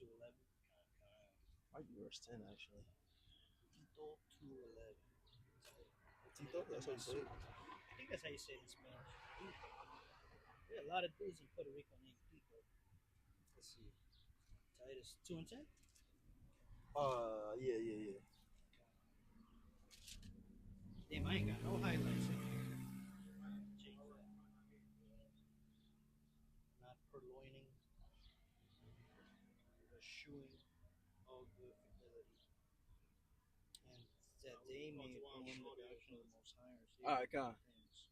2:11. Might be verse 10 actually. Tito 2:11. Tito, that's what you say. I think that's how you say it in Spanish. Tito. There are a lot of dudes in Puerto Rico named Tito. Let's see. Titus 2:10. Yeah. Damn, I ain't got no highlights in here. Change that. Not purloining, eschewing all good fidelity, and that they may own the doctrine of the Most High or All right, come on. things.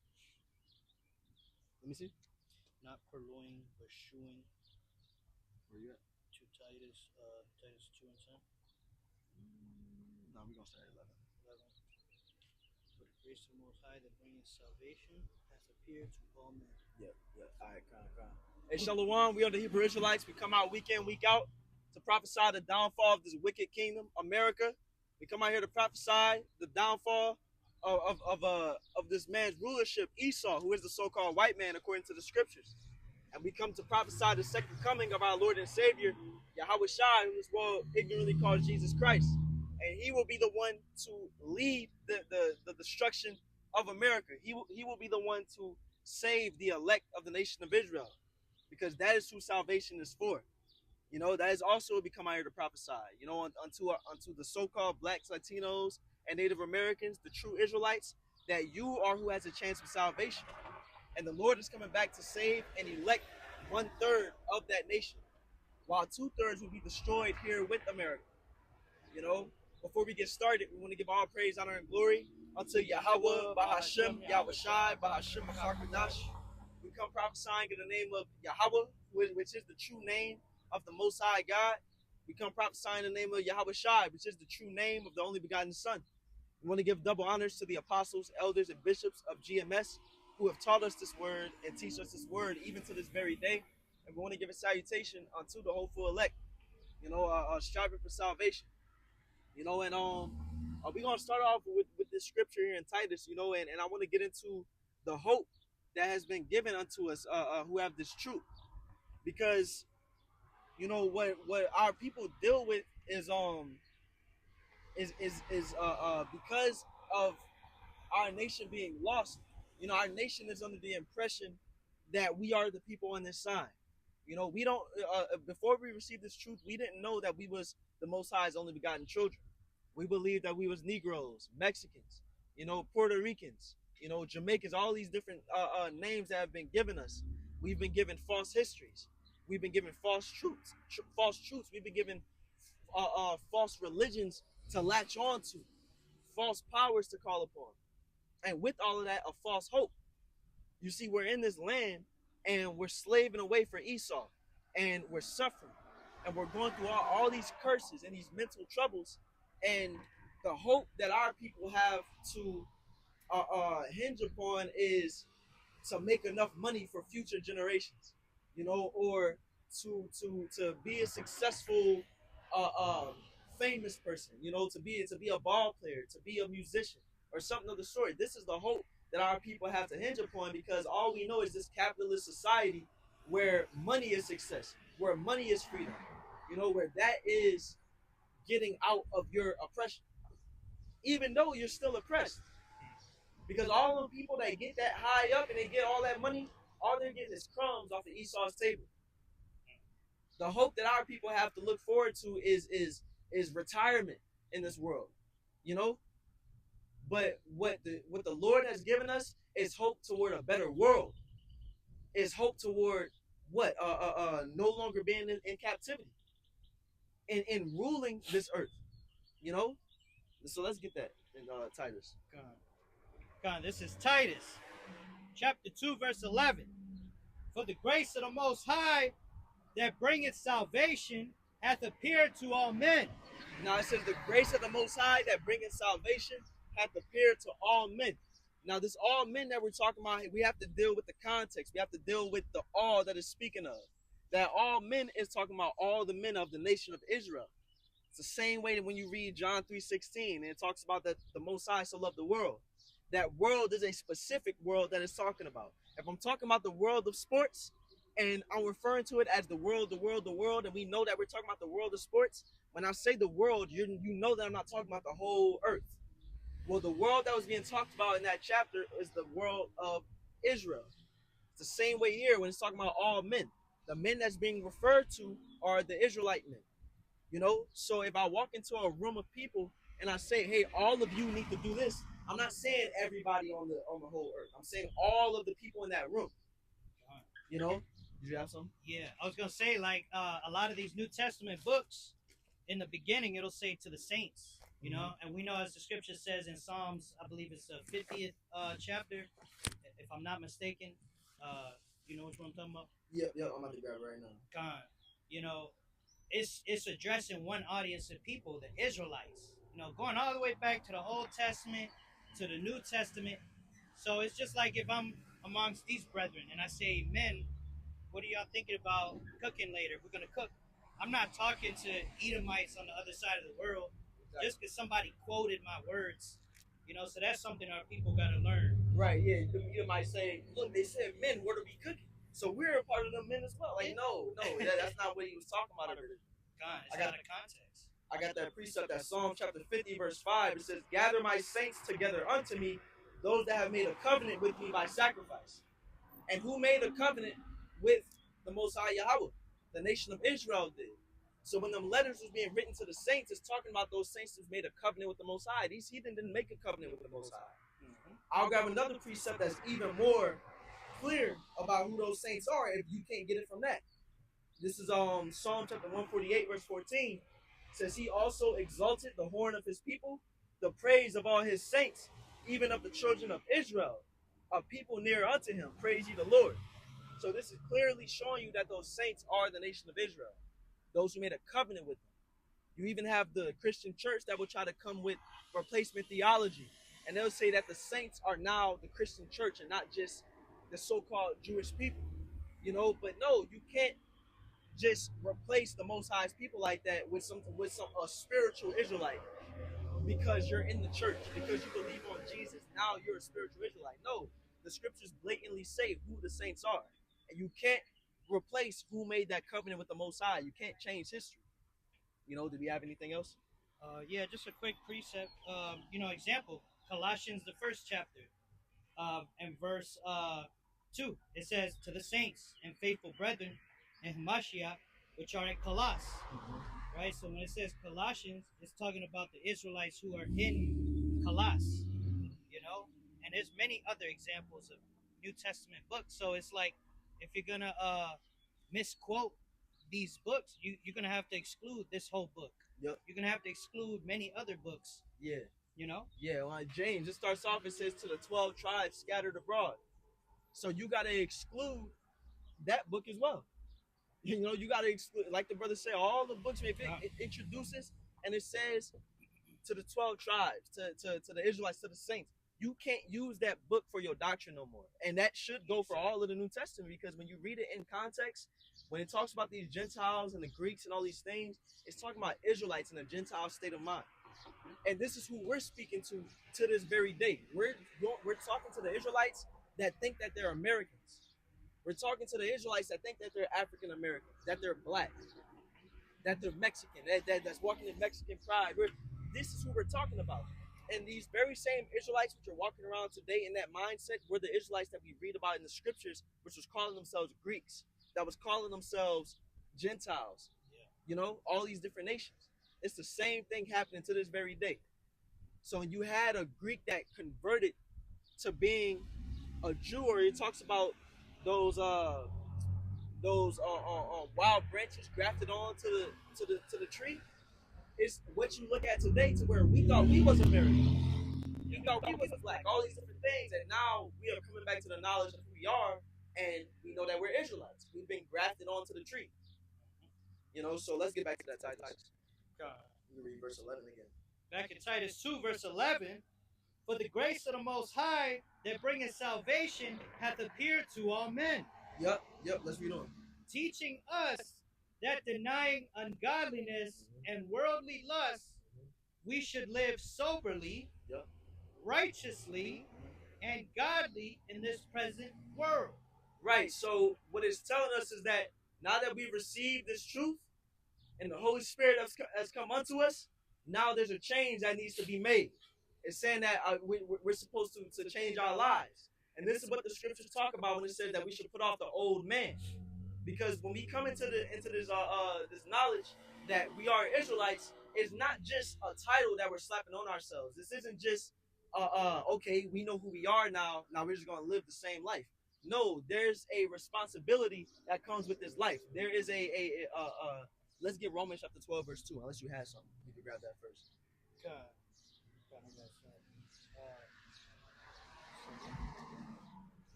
Let me see. Not purloining, eschewing. Where you at? To Titus 2:10. No, we're gonna start at 11. 11. For the grace of the Most High that bringeth salvation hath appeared to all men. Yeah. All right, come on. Hey, Shalom, we are the Hebrew Israelites. We come out week in, week out to prophesy the downfall of this wicked kingdom, America. We come out here to prophesy the downfall of this man's rulership, Esau, who is the so-called white man according to the scriptures. And we come to prophesy the second coming of our Lord and Savior, Yahweh Shai, who this world ignorantly calls Jesus Christ. And he will be the one to lead the destruction of America. He will be the one to save the elect of the nation of Israel, because that is who salvation is for. You know, that is also become here to prophesy, you know, unto the so-called blacks, Latinos, and Native Americans, the true Israelites, that you are who has a chance of salvation. And the Lord is coming back to save and elect 1/3 of that nation, while 2/3 will be destroyed here with America. You know, before we get started, we want to give all praise, honor, and glory unto Yahweh, Bahashem, Yahweh Shai, Bahashem, Makarkadash. We come prophesying in the name of Yahweh, which is the true name of the Most High God. We come prophesying in the name of Yahweh Shai, which is the true name of the only begotten Son. We want to give double honors to the apostles, elders, and bishops of GMS who have taught us this word and teach us this word even to this very day. And we want to give a salutation unto the hopeful elect, you know, striving for salvation. You know, and we're gonna start off with this scripture here in Titus, you know, and I want to get into the hope that has been given unto us who have this truth, because you know what our people deal with is because of our nation being lost. You know, our nation is under the impression that we are the people on this side. You know, we don't before we received this truth, we didn't know that we was the Most High's only begotten children. We believed that we was Negroes, Mexicans, you know, Puerto Ricans, you know, Jamaicans, all these different names that have been given us. We've been given false histories. We've been given false truths. We've been given false religions to latch on to, false powers to call upon. And with all of that, a false hope. You see, we're in this land and we're slaving away for Esau, and we're suffering, and we're going through all these curses and these mental troubles, and the hope that our people have to hinge upon is to make enough money for future generations, you know, or to be a successful famous person, you know, to be a ball player, to be a musician, or something of the sort. This is the hope that our people have to hinge upon, because all we know is this capitalist society where money is success, where money is freedom, you know, where that is getting out of your oppression, even though you're still oppressed. Because all the people that get that high up and they get all that money, all they're getting is crumbs off of Esau's table. The hope that our people have to look forward to is retirement in this world, you know. But what the Lord has given us is hope toward a better world. Is hope toward what no longer being in captivity, in ruling this earth, you know. So let's get that in Titus. God, this is Titus, chapter 2, verse 11. For the grace of the Most High that bringeth salvation hath appeared to all men. Now it says the grace of the Most High that bringeth salvation hath appeared to all men. Now this all men that we're talking about, we have to deal with the context. We have to deal with the all that is speaking of. That all men is talking about all the men of the nation of Israel. It's the same way that when you read John 3:16, and it talks about that the Most High so loved the world. That world is a specific world that it's talking about. If I'm talking about the world of sports, And I'm referring to it as the world, the world, the world, and we know that we're talking about the world of sports. When I say the world, you know that I'm not talking about the whole earth. Well, the world that was being talked about in that chapter is the world of Israel. It's the same way here when it's talking about all men. The men that's being referred to are the Israelite men. You know, so if I walk into a room of people and I say, "Hey, all of you need to do this," I'm not saying everybody on the whole earth. I'm saying all of the people in that room. You know, did you have some? Yeah, I was gonna say like a lot of these New Testament books, in the beginning it'll say to the saints, you know, and we know as the scripture says in Psalms, I believe it's the 50th chapter, if I'm not mistaken. You know which one I'm talking about? Yep, I'm about to grab it right now. God, you know, it's addressing one audience of people, the Israelites. You know, going all the way back to the Old Testament to the New Testament. So it's just like if I'm amongst these brethren and I say, men, what are y'all thinking about cooking later? We're gonna cook. I'm not talking to Edomites on the other side of the world just because somebody quoted my words. You know, so that's something our people gotta learn. Right, yeah. You might say, look, they said men, what are we cooking? So we're a part of the men as well. Like, no, that's not what he was talking about. God, it's out of context. I got that precept, that Psalm chapter 50, verse 5. It says, "Gather my saints together unto me, those that have made a covenant with me by sacrifice." And who made a covenant with the Most High Yahweh? The nation of Israel did. So when them letters was being written to the saints, it's talking about those saints that made a covenant with the Most High. These heathen didn't make a covenant with the Most High. I'll grab another precept that's even more clear about who those saints are if you can't get it from that. This is Psalm chapter 148, verse 14. It says, "He also exalted the horn of his people, the praise of all his saints, even of the children of Israel, a people near unto him. Praise ye the Lord." So this is clearly showing you that those saints are the nation of Israel, those who made a covenant with them. You even have the Christian church that will try to come with replacement theology, and they'll say that the saints are now the Christian church and not just the so-called Jewish people. You know, but no, you can't just replace the Most High's people like that with a spiritual Israelite because you're in the church, because you believe on Jesus. Now you're a spiritual Israelite. No, the scriptures blatantly say who the saints are, and you can't replace who made that covenant with the Most High. You can't change history. You know, do we have anything else? Yeah, just a quick precept. You know, example, Colossians, the first chapter, and verse 2. It says, "To the saints and faithful brethren in Hamashiach, which are at Colossus." Right? So when it says Colossians, it's talking about the Israelites who are in Colossus, you know? And there's many other examples of New Testament books. So it's like, if you're going to misquote these books, you're going to have to exclude this whole book. Yep. You're going to have to exclude many other books. Yeah. You know? Yeah, like James, it starts off, it says, "To the 12 tribes scattered abroad." So you got to exclude that book as well. You know, you got to exclude, like the brother said, all the books, it introduces, and it says to the 12 tribes, to the Israelites, to the saints. You can't use that book for your doctrine no more. And that should go for all of the New Testament, because when you read it in context, when it talks about these Gentiles and the Greeks and all these things, it's talking about Israelites in a Gentile state of mind. And this is who we're speaking to this very day. We're talking to the Israelites that think that they're Americans. We're talking to the Israelites that think that they're African Americans, that they're black, that they're Mexican, that's walking in Mexican pride. This is who we're talking about. And these very same Israelites which are walking around today in that mindset were the Israelites that we read about in the scriptures, which was calling themselves Greeks, that was calling themselves Gentiles, you know, all these different nations. It's the same thing happening to this very day. So when you had a Greek that converted to being a Jew, or it talks about those wild branches grafted on to the tree, is what you look at today, to where we thought we was American, we thought we was black, all these different things, and now we are coming back to the knowledge of who we are, and we know that we're Israelites. We've been grafted onto the tree. You know, so let's get back to that Titus. Let me read verse 11 again. Back in Titus 2, verse 11, "For the grace of the Most High that bringeth salvation hath appeared to all men." Yep, let's read on. "Teaching us that denying ungodliness and worldly lust, we should live soberly, righteously, and godly in this present world." Right. So what it's telling us is that now that we've received this truth and the Holy Spirit has come unto us, now there's a change that needs to be made. It's saying that we're supposed to change our lives. And this is what the scriptures talk about when it says that we should put off the old man. Because when we come into this knowledge that we are Israelites, it's not just a title that we're slapping on ourselves. This isn't just okay, we know who we are now. Now we're just gonna live the same life. No, there's a responsibility that comes with this life. There is let's get Romans chapter 12 verse 2. Unless you had something, you can grab that first. God.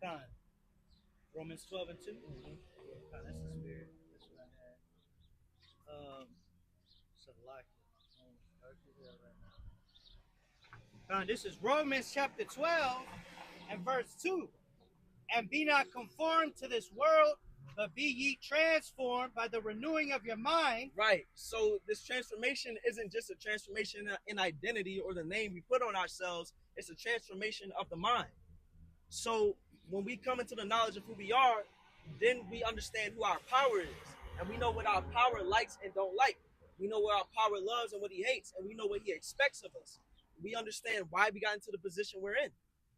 God. Romans 12 and 2. God, that's the spirit. That's what I had. So like God, this is Romans chapter 12 and verse 2. And be not conformed to this world, but be ye transformed by the renewing of your mind. Right. So this transformation isn't just a transformation in identity or the name we put on ourselves. It's a transformation of the mind. So when we come into the knowledge of who we are, then we understand who our power is. And we know what our power likes and don't like. We know what our power loves and what he hates. And we know what he expects of us. We understand why we got into the position we're in.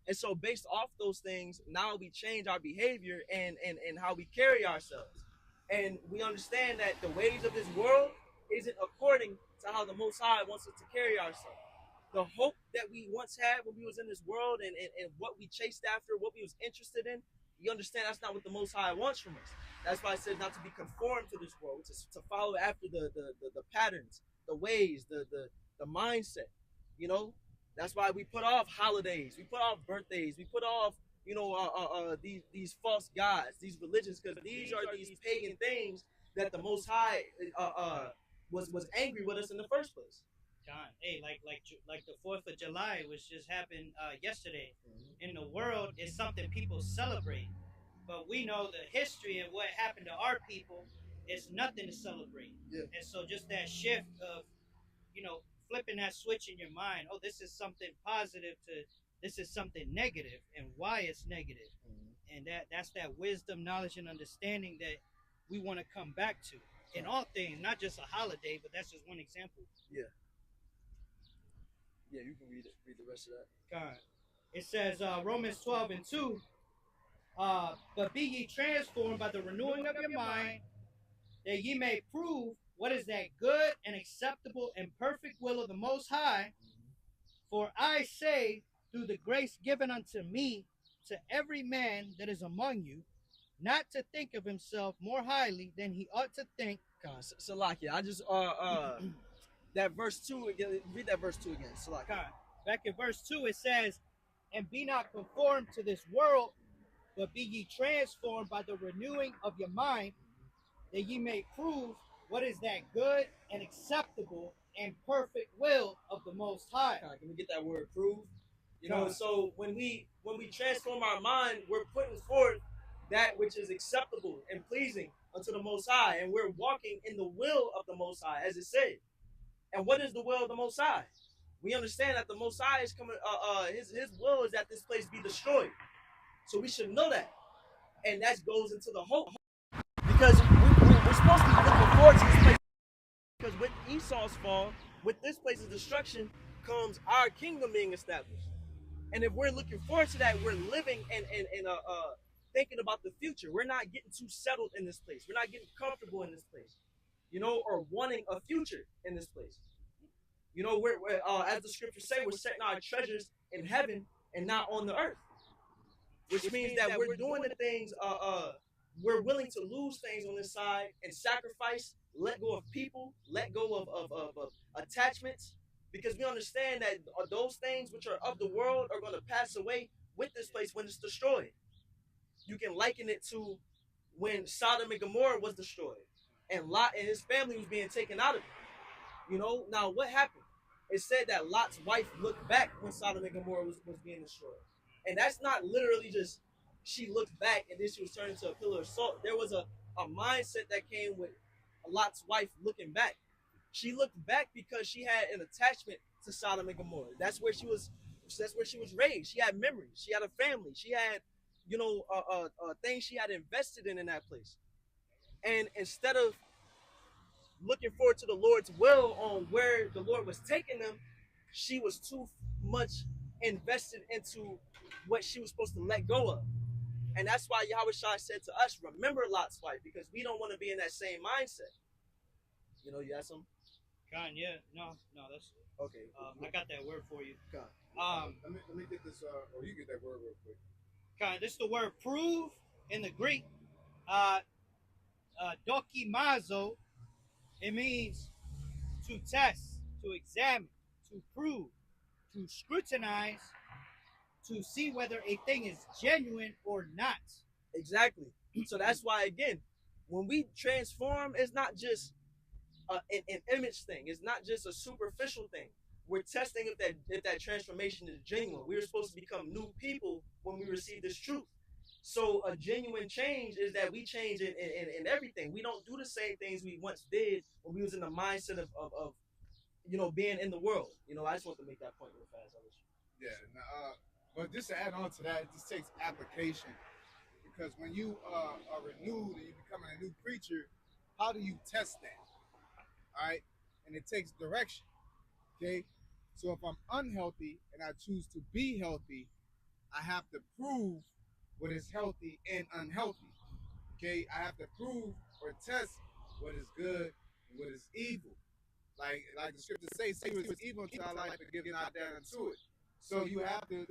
And so based off those things, now we change our behavior and how we carry ourselves. And we understand that the ways of this world isn't according to how the Most High wants us to carry ourselves. The hope that we once had when we was in this world and what we chased after, what we was interested in, you understand that's not what the Most High wants from us. That's why I said not to be conformed to this world, to follow after the patterns, the ways, the mindset, you know? That's why we put off holidays, we put off birthdays, we put off, these false gods, these religions, because these are these pagan things that the Most High was angry with us in the first place. John, hey, like the 4th of July, which just happened yesterday, in the world is something people celebrate, but we know the history of what happened to our people is nothing to celebrate. Yeah. And so just that shift of, flipping that switch in your mind, oh, this is something positive to this is something negative, and why it's negative. And that's that wisdom, knowledge, and understanding that we want to come back to in all things, not just a holiday, but that's just one example. Yeah. Yeah, you can read the rest of that. God. It says Romans 12 and 2, but be ye transformed by the renewing of your mind, that ye may prove what is that good and acceptable and perfect will of the Most High. For I say, through the grace given unto me, to every man that is among you, not to think of himself more highly than he ought to think. God, Salakia, I just that verse 2 again. Read that verse 2 again, Salakia. God. Back in verse 2 it says, and be not conformed to this world, but be ye transformed by the renewing of your mind, that ye may prove what is that good and acceptable and perfect will of the Most High. God, can we get that word prove? So when we transform our mind, we're putting forth that which is acceptable and pleasing unto the Most High, and we're walking in the will of the Most High, as it said. And what is the will of the Most High? We understand that the Most High is coming. His will is that this place be destroyed. So we should know that, and that goes into the hope, because we're supposed to be looking forward to this place. Because with Esau's fall, with this place's destruction, comes our kingdom being established. And if we're looking forward to that, we're living and thinking about the future. We're not getting too settled in this place. We're not getting comfortable in this place, or wanting a future in this place. We're as the scriptures say, we're setting our treasures in heaven and not on the earth, which means that we're doing the things. We're willing to lose things on this side and sacrifice, let go of people, let go of attachments, because we understand that those things which are of the world are going to pass away with this place when it's destroyed. You can liken it to when Sodom and Gomorrah was destroyed and Lot and his family was being taken out of it. Now what happened? It said that Lot's wife looked back when Sodom and Gomorrah was being destroyed. And that's not literally just she looked back and then she was turned into a pillar of salt. There was a mindset that came with Lot's wife looking back. She looked back because she had an attachment to Sodom and Gomorrah. That's where she was raised. She had memories. She had a family. She had, things she had invested in that place. And instead of looking forward to the Lord's will on where the Lord was taking them, she was too much invested into what she was supposed to let go of. And that's why Yahweh Shai said to us, remember Lot's wife, because we don't want to be in that same mindset. You have some? Con, yeah, no, that's Okay. I got that word for you. Con. Let me get this, or you get that word real quick. Con, this is the word prove in the Greek. Dokimazo, it means to test, to examine, to prove, to scrutinize, to see whether a thing is genuine or not. Exactly. So that's why, again, when we transform, it's not just an image thing. It's not just a superficial thing. We're testing if that transformation is genuine. We're supposed to become new people when we receive this truth. So a genuine change is that we change in everything. We don't do the same things we once did when we was in the mindset of being in the world. I just want to make that point real fast. Yeah. But just to add on to that, it just takes application, because when you are renewed and you're becoming a new creature, how do you test that? All right, and it takes direction. Okay, so if I'm unhealthy and I choose to be healthy, I have to prove what is healthy and unhealthy. Okay, I have to prove or test what is good and what is evil. Like the scriptures say what is evil unto our life and give not that unto it. So you have to,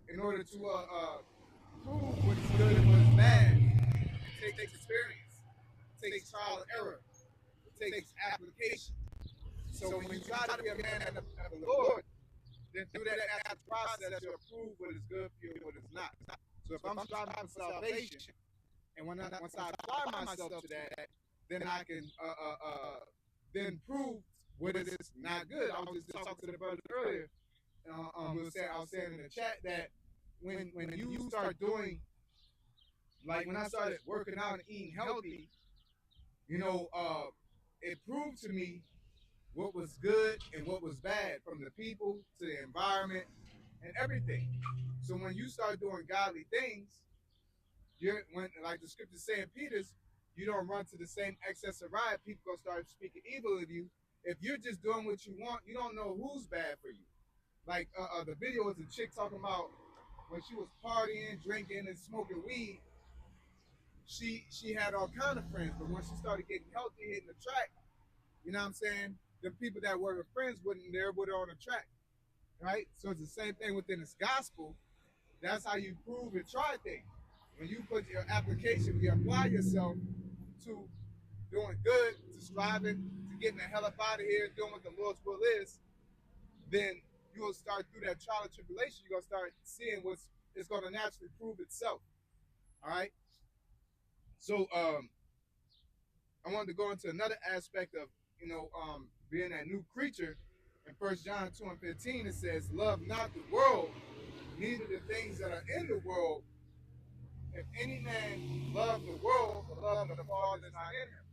in order to prove what is good and what is bad, it takes experience, it takes trial and error, it takes application. So when you try to be a man of the Lord, then through that process, you'll prove what is good for you and what is not. So if I'm striving for salvation, and once I apply myself to that, then I can then prove what is not good. I was just talking to the brothers earlier. I was saying in the chat that when you start doing, like when I started working out and eating healthy, it proved to me what was good and what was bad, from the people to the environment and everything. So when you start doing godly things, like the scripture say in Peter's, you don't run to the same excess of riot. People gonna start speaking evil of you. If you're just doing what you want, you don't know who's bad for you. Like the video was a chick talking about when she was partying, drinking, and smoking weed. She had all kind of friends, but when she started getting healthy, hitting the track, you know what I'm saying? The people that were her friends wasn't there with her on the track, right? So it's the same thing within this gospel. That's how you prove and try things. When you put your application, you apply yourself to doing good, to striving, to getting the hell up out of here, doing what the Lord's will is, then you will start through that trial and tribulation. You're gonna start seeing it's gonna naturally prove itself. All right. So I wanted to go into another aspect of being that new creature. In 1 John 2:15, it says, "Love not the world, neither the things that are in the world. If any man love the world, the love of the Father is not in him."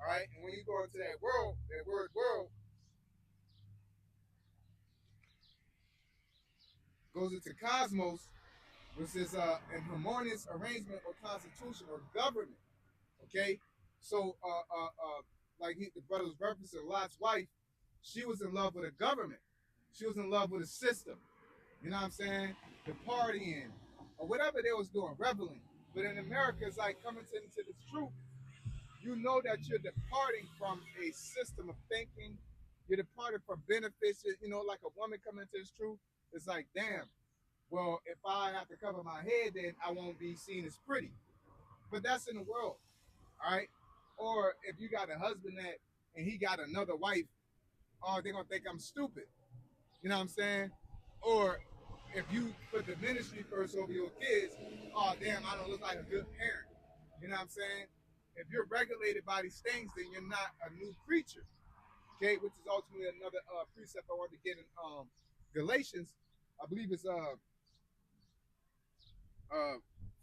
All right. And when you go into that world, that word world goes into cosmos, which is an harmonious arrangement or constitution or government. Okay. So like the brother was referencing Lot's wife, she was in love with a government. She was in love with a system. You know what I'm saying? The partying or whatever they was doing, reveling. But in America, it's like coming into this truth. You know that you're departing from a system of thinking. You're departing from benefits. Like a woman coming into this truth, it's like, damn, well, if I have to cover my head, then I won't be seen as pretty. But that's in the world, all right? Or if you got a husband and he got another wife, oh, they're going to think I'm stupid. You know what I'm saying? Or if you put the ministry first over your kids, oh, damn, I don't look like a good parent. You know what I'm saying? If you're regulated by these things, then you're not a new creature. Okay, which is ultimately another precept I wanted to get in Galatians. I believe it's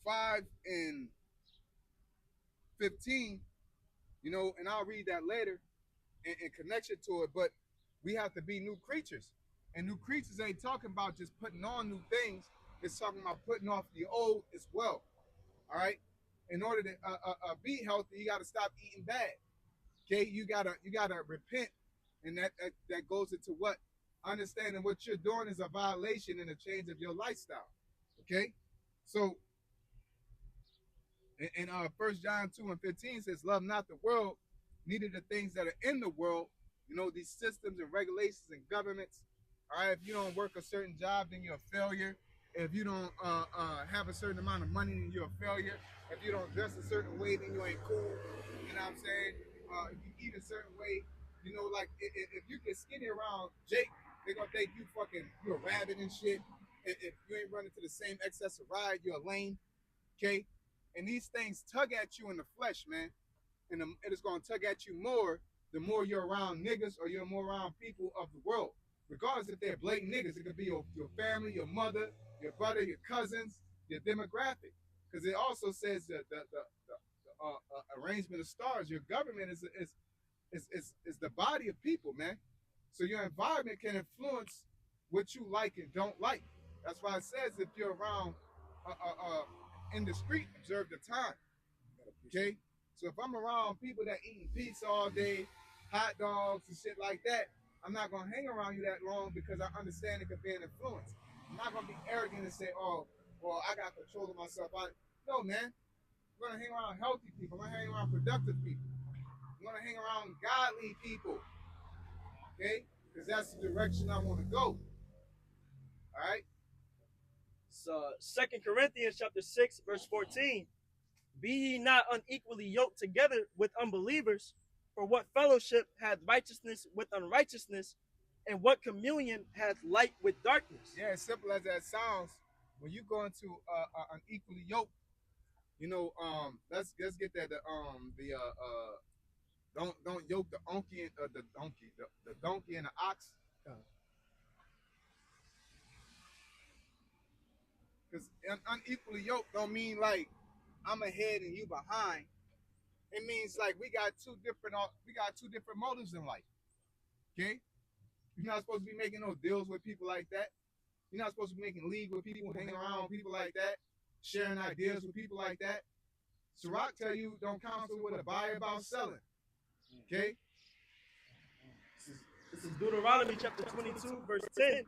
5 and 15, and I'll read that later in connection to it, but we have to be new creatures. And new creatures ain't talking about just putting on new things, it's talking about putting off the old as well. All right. In order to be healthy, you got to stop eating bad. Okay. You gotta repent, and that goes into what understanding what you're doing is a violation and a change of your lifestyle. Okay. So in 1 John 2:15 says, "Love not the world, neither the things that are in the world." You know, these systems and regulations and governments. All right, if you don't work a certain job, then you're a failure. If you don't have a certain amount of money, then you're a failure. If you don't dress a certain way, then you ain't cool. You know what I'm saying? If you eat a certain way, you know, like if you get skinny around Jake, they're gonna think you're a rabbit and shit. If you ain't running to the same excess of ride, you're a lame. Okay, and these things tug at you in the flesh, man. And it is going to tug at you more the more you're around niggas or you're more around people of the world. Regardless if they're blatant niggas, it could be your family, your mother, your brother, your cousins, your demographic. Because it also says that the arrangement of stars, your government is the body of people, man. So your environment can influence what you like and don't like. That's why it says if you're around in the street, observe the time. Okay? So if I'm around people that eating pizza all day, hot dogs and shit like that, I'm not gonna hang around you that long because I understand it could be an influence. I'm not gonna be arrogant and say, "Oh, well, I got control of myself." No, man. I'm gonna hang around healthy people. I'm gonna hang around productive people. I'm gonna hang around godly people. Okay? Because that's the direction I want to go. All right. So 2 Corinthians chapter 6, verse 14. Be ye not unequally yoked together with unbelievers, for what fellowship hath righteousness with unrighteousness, and what communion hath light with darkness? Yeah, as simple as that sounds, when you go into an equally yoked, you know, let's get that don't yoke the donkey and the donkey and the ox, because unequally yoked don't mean like I'm ahead and you behind. It means like we got two different motives in life. Okay, you're not supposed to be making no deals with people like that. You're not supposed to be making league with people, hanging around with people like that, sharing ideas with people like that. Sirach tell you don't counsel with a buyer about selling. Okay? This is Deuteronomy chapter 22, verse 10.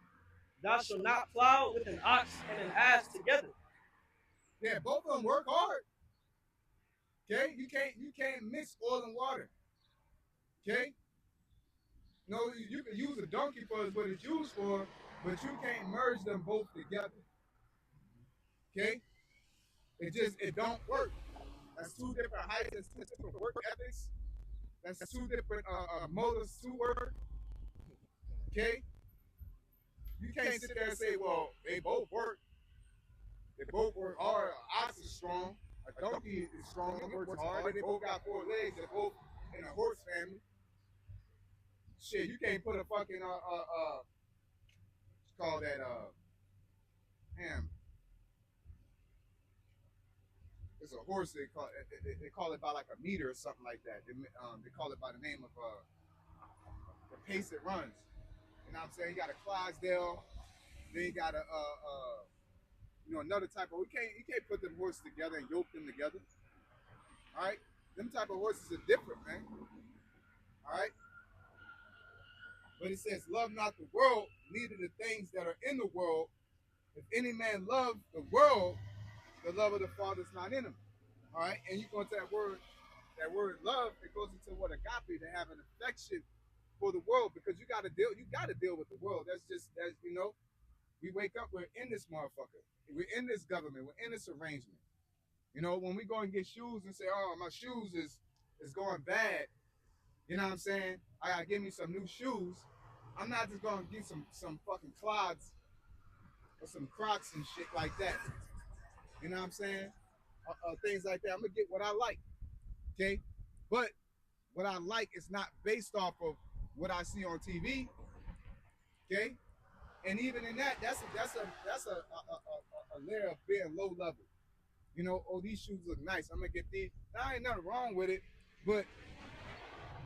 Thou shalt not plow with an ox and an ass together. Yeah, both of them work hard. Okay? You can't mix oil and water. Okay? No, you can use a donkey for what it's used for, but you can't merge them both together. Okay? It don't work. That's two different heights, that's two different work ethics. That's two different motives to work. Okay? You can't sit there and say, well, they both work. They both work hard. An ox is strong. A donkey is strong. It works hard. They both got 4 legs. They're both in a horse family. Shit, you can't put a fucking call that damn. It's a horse. They call it by like a meter or something like that. They call it by the name of the pace it runs. You know what I'm saying? You got a Clydesdale. Then you got a another type of. You can't put them horses together and yoke them together. All right, them type of horses are different, man. All right, but it says, "Love not the world, neither the things that are in the world. If any man love the world, the love of the Father is not in him." All right, and you go into that word love. It goes into what agape, to have an affection for the world, because you got to deal with the world. That's we wake up, we're in this motherfucker. We're in this government. We're in this arrangement. You know, when we go and get shoes and say, "Oh, my shoes is going bad," you know what I'm saying? I gotta give me some new shoes. I'm not just gonna get some fucking clods or some Crocs and shit like that. You know what I'm saying? Things like that. I'm gonna get what I like. Okay, but what I like is not based off of what I see on TV. Okay, and even in that's a layer of being low level. You know, oh, these shoes look nice. I'm gonna get these. Now, ain't nothing wrong with it, but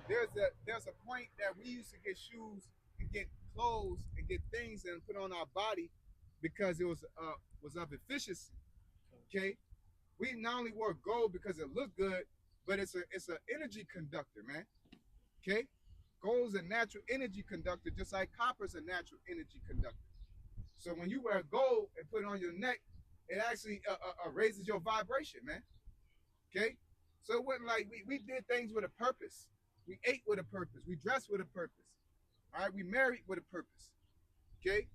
there's a point that we used to get shoes and get clothes and get things and put on our body because it was of efficiency. Okay, We not only wore gold because it looked good, but it's an energy conductor, man. Okay, gold is a natural energy conductor, just like copper is a natural energy conductor. So when you wear gold and put it on your neck, it actually raises your vibration, man. Okay, so it wasn't like we did things with a purpose. We ate with a purpose. We dressed with a purpose. All right, we married with a purpose. Okay,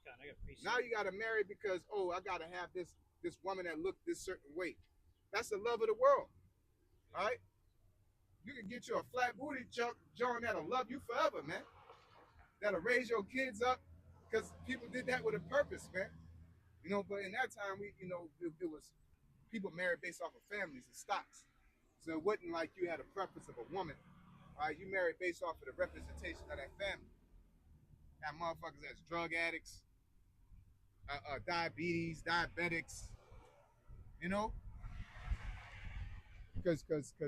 God, I got precept. now you got to marry because I got to have this woman that looked this certain way. That's the love of the world. All right, you can get you a flat booty John that'll love you forever, man. That'll raise your kids up because people did that with a purpose, man. But in that time, it was people married based off of families and stocks. So it wasn't like you had a preference of a woman. All right, you married based off of the representation of that family. Got motherfuckers that's drug addicts, diabetes, diabetics, you know, because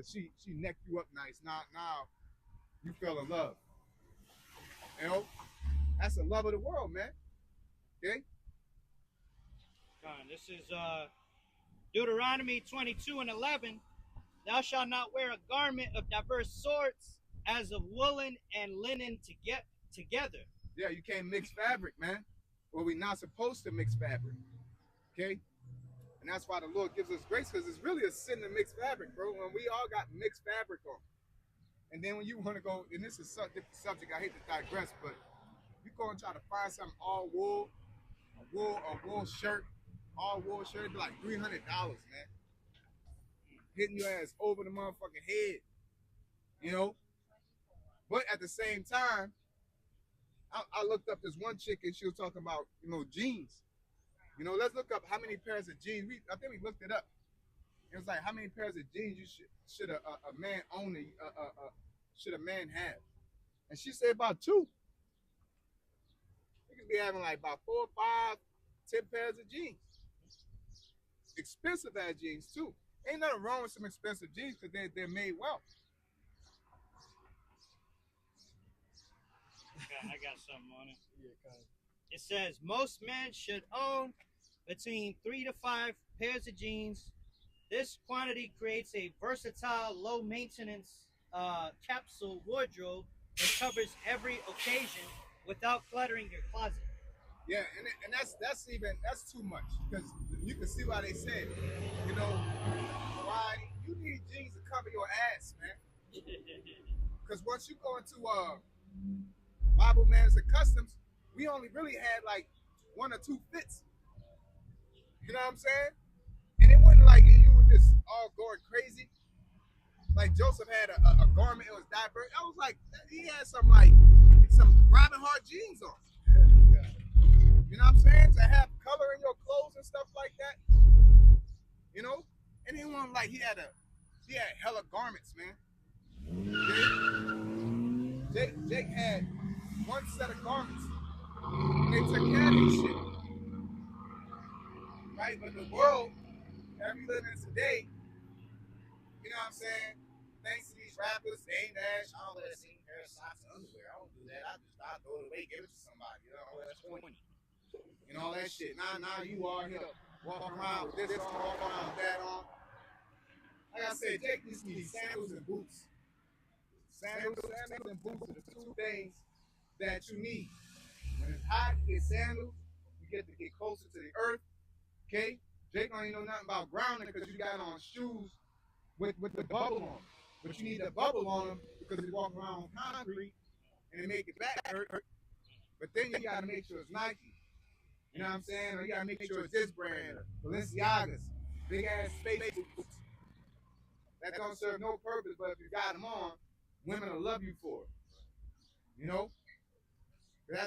she necked you up nice. Now you fell in love. You know, that's the love of the world, man. Okay. God, this is Deuteronomy 22:11. Thou shalt not wear a garment of diverse sorts, as of woolen and linen to get together. Yeah, you can't mix fabric, man. Well, we're not supposed to mix fabric. Okay. And that's why the Lord gives us grace, because it's really a sin to mix fabric, bro. When we all got mixed fabric on. And then when you want to go, and this is a different subject, I hate to digress, but you go and try to find something all wool, a wool shirt, all wool shirt, it'd be like $300, man. Hitting your ass over the motherfucking head, you know? But at the same time, I looked up this one chick and she was talking about, jeans. Let's look up how many pairs of jeans. I think we looked it up. It was like how many pairs of jeans should a man own? Should a man have? And she said about 2. You could be having like about 4, 5, 10 pairs of jeans. Expensive ass jeans too. Ain't nothing wrong with some expensive jeans because they're made well. God, I got something on it. It says most men should own between 3 to 5 pairs of jeans. This quantity creates a versatile, low-maintenance capsule wardrobe that covers every occasion without cluttering your closet. Yeah, and that's too much because you can see why they said, why you need jeans to cover your ass, man. Because once you go into Bible Manners and Customs, we only really had like 1 or 2 fits. You know what I'm saying? And it wasn't like you were just all going crazy. Like Joseph had a garment, it was diverse. I was like, he had some Robin Hood jeans on. You know what I'm saying? To have color in your clothes and stuff like that. And it wasn't like he had hella garments, man. Jake had 1 set of garments. And they took care of this shit. Right? But the world that we live in today, you know what I'm saying? Thanks to these rappers, Dame Dash, all that same pair of socks and underwear. I don't do that. I throw it away, give it to somebody. That's 20. All that shit. Now you are here walking around with this on, walking around with that on. Like I said, Jake just needs sandals and boots. Sandals and boots are the 2 things that you need. When it's hot, you get sandals. You get to get closer to the earth. Okay? Jake don't even know nothing about grounding because you got on shoes with the bubble on. But you need the bubble on them because you walk around on concrete and it make it back hurt. But then you got to make sure it's Nike. You know what I'm saying? Or you got to make sure it's this brand. Balenciagas. Big ass space boots. That don't serve no purpose, but if you got them on, women will love you for it.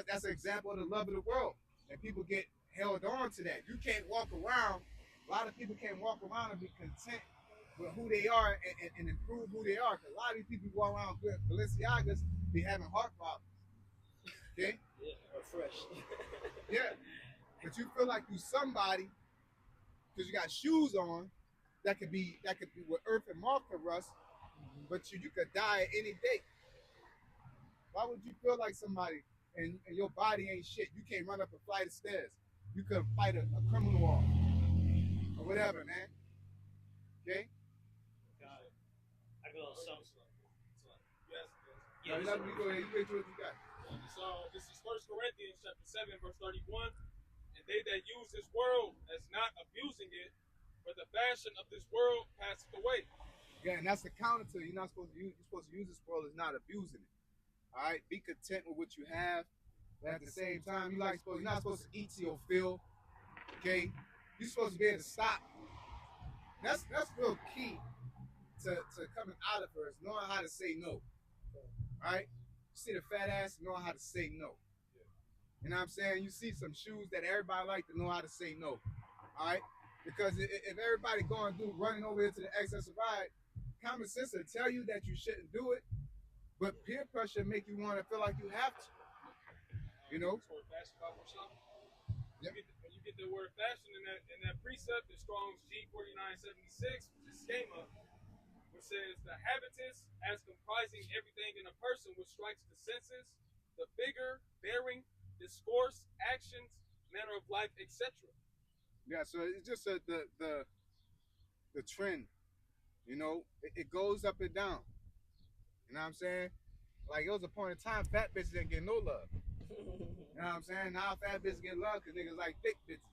That's an example of the love of the world. And people get held on to that. You can't walk around, a lot of people can't walk around and be content with who they are and improve who they are. Because a lot of these people who go around with Balenciagas be having heart problems. Okay? Yeah, or fresh. Yeah. But you feel like you somebody because you got shoes on that could be with earth and marker rust, but you could die at any day. Why would you feel like somebody and your body ain't shit? You can't run up a flight of stairs. You could fight a criminal off or whatever, man. Okay? Got it. I got a little something. Yes. Yeah, Yes. let me go ahead. You get to what you got. So this is 1 Corinthians chapter 7, verse 31. And they that use this world as not abusing it, for the fashion of this world passeth away. Yeah, and that's the counter to you're not supposed to use. You're supposed to use this world as not abusing it. All right, be content with what you have, but at the same time, you're not supposed to eat to your fill. Okay, you're supposed to be able to stop. That's real key to coming out of her is knowing how to say no. All right, you see the fat ass knowing how to say no. You know what I'm saying? You see some shoes that everybody like to know how to say no. All right, because if everybody going through running over into the excess of ride, common sense will tell you that you shouldn't do it, but peer pressure make you want to feel like you have to. You know? Yep. When you get the word fashion in that precept, in Strong's G4976, which is schema, which says the habitus as comprising everything in a person which strikes the senses, the figure, bearing, discourse, actions, manner of life, etc. Yeah. So it's just the trend. You know, it goes up and down. You know what I'm saying? Like it was a point in time, fat bitches didn't get no love. You know what I'm saying? Now fat bitches get love because niggas like thick bitches.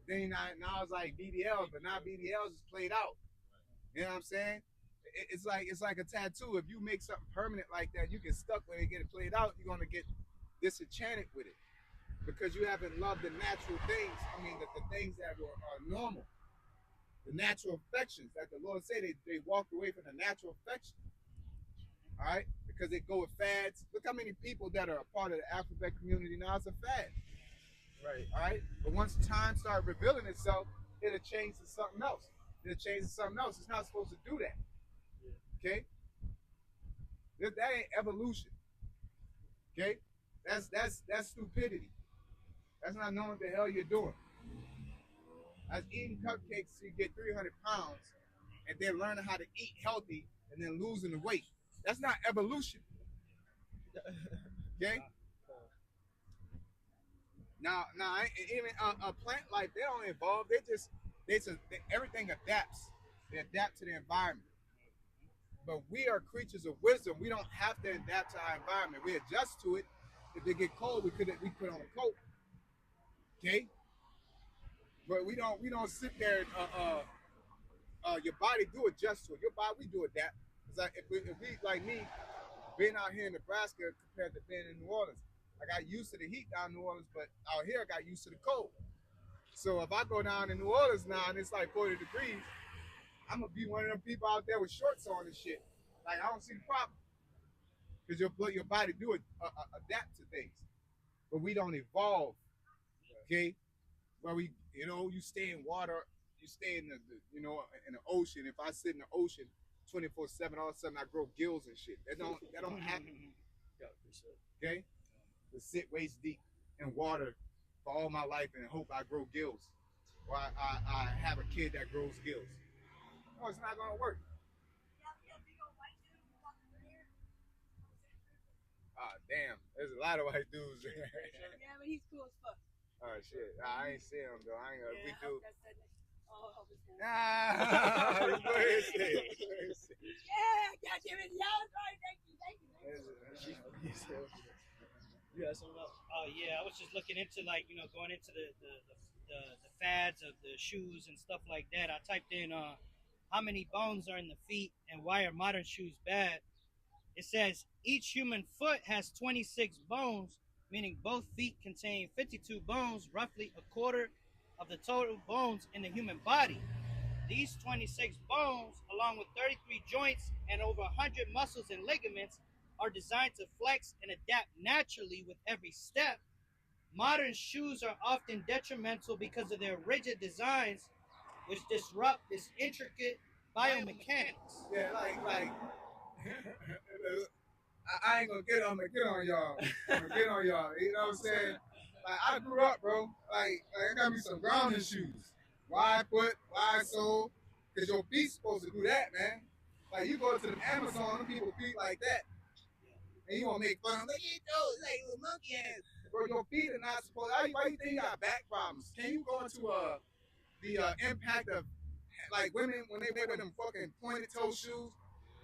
Then now it's like BBLs, but now BBLs is played out. You know what I'm saying? It's like a tattoo. If you make something permanent like that, you get stuck with it, get it played out, you're gonna get disenchanted with it because you haven't loved the natural things. I mean, the things that are normal, the natural affections that the Lord said they walked away from the natural affection. All right, because they go with fads. Look how many people that are a part of the alphabet community now. It's a fad. Right. All right, but once time starts revealing itself, it'll change to something else. It'll change to something else. It's not supposed to do that. Okay, that ain't evolution. Okay, that's stupidity. That's not knowing what the hell you're doing. That's eating cupcakes so you get 300 pounds, and then learning how to eat healthy and then losing the weight. That's not evolution. Okay. Now, even a plant life, they don't evolve. Everything adapts. They adapt to the environment. But we are creatures of wisdom. We don't have to adapt to our environment. We adjust to it. If they get cold, we put on a coat. Okay. But we don't sit there and your body do adjust to it. Your body, we do adapt. It's like if we like me, being out here in Nebraska compared to being in New Orleans, I got used to the heat down in New Orleans, but out here I got used to the cold. So if I go down in New Orleans now and it's like 40 degrees, I'm gonna be one of them people out there with shorts on and shit. Like I don't see the problem because your body do adapt to things, but we don't evolve. Okay, where you stay in water, you stay in in the ocean. If I sit in the ocean 24/7, all of a sudden I grow gills and shit. That don't happen. Okay, to sit waist deep in water for all my life and hope I grow gills, or I have a kid that grows gills. No, it's not gonna work. Ah, damn. There's a lot of white dudes. Yeah, but he's cool as fuck. Oh shit. Nah, I ain't see him though. I ain't gonna. We do. Oh, hope it's him. Ah, go ahead, say it. Yeah, got you. Y'all was right. Thank you. You got something else? Oh yeah, I was just looking into going into the fads of the shoes and stuff like that. I typed in how many bones are in the feet and why are modern shoes bad. It says each human foot has 26 bones, meaning both feet contain 52 bones, roughly a quarter of the total bones in the human body. These 26 bones, along with 33 joints and over 100 muscles and ligaments, are designed to flex and adapt naturally with every step. Modern shoes are often detrimental because of their rigid designs, which disrupt this intricate biomechanics. Yeah, like I ain't gonna get on y'all. I'm gonna get on y'all. You know what I'm saying? Like I grew up, bro. Like I got me some grounding shoes. Wide foot, wide sole. Cause your feet's supposed to do that, man. Like you go to the Amazon, people feet like that. And you wanna make fun of them. Look at those like little monkey ass. Bro, your feet are not supposed why you think you got back problems? Can you go into the impact of like women when they wear them fucking pointed toe shoes.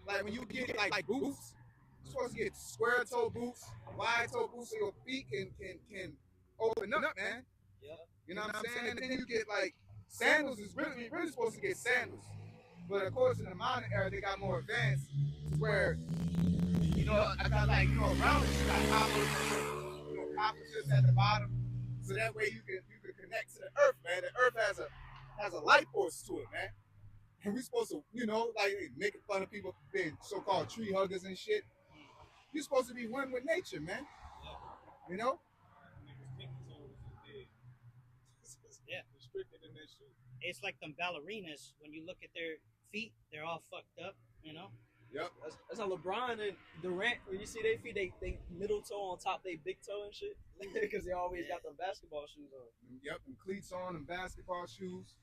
Like when you get like boots, you're supposed to get square toe boots, wide toe boots, so your feet can open up, man. Yeah. You know what I'm saying? And then you get like sandals is really supposed to get sandals. But of course in the modern era they got more advanced where I got like around it you got copper at the bottom. So that way you can connect to the earth, man. The earth has a life force to it, man. And we supposed to, like making fun of people being so-called tree huggers and shit. You're supposed to be one with nature, man. You know? Yeah. Restricted in that shoe. It's like them ballerinas. When you look at their feet, they're all fucked up. Yep. That's how LeBron and Durant, when you see their feet, they middle toe on top, they big toe and shit. Because they always got them basketball shoes on. Yep, and cleats on and basketball shoes.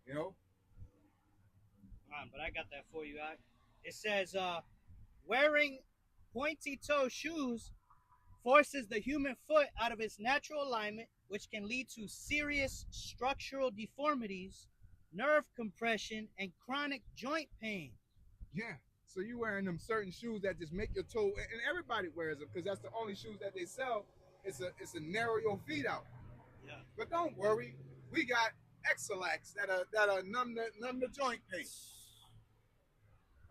You know? But I got that for you. It says, wearing pointy toe shoes forces the human foot out of its natural alignment, which can lead to serious structural deformities, nerve compression, and chronic joint pain. Yeah. So you wearing them certain shoes that just make your toe, and everybody wears them because that's the only shoes that they sell. It's a narrow your feet out. Yeah. But don't worry, we got Exalax that are numb the joint pain.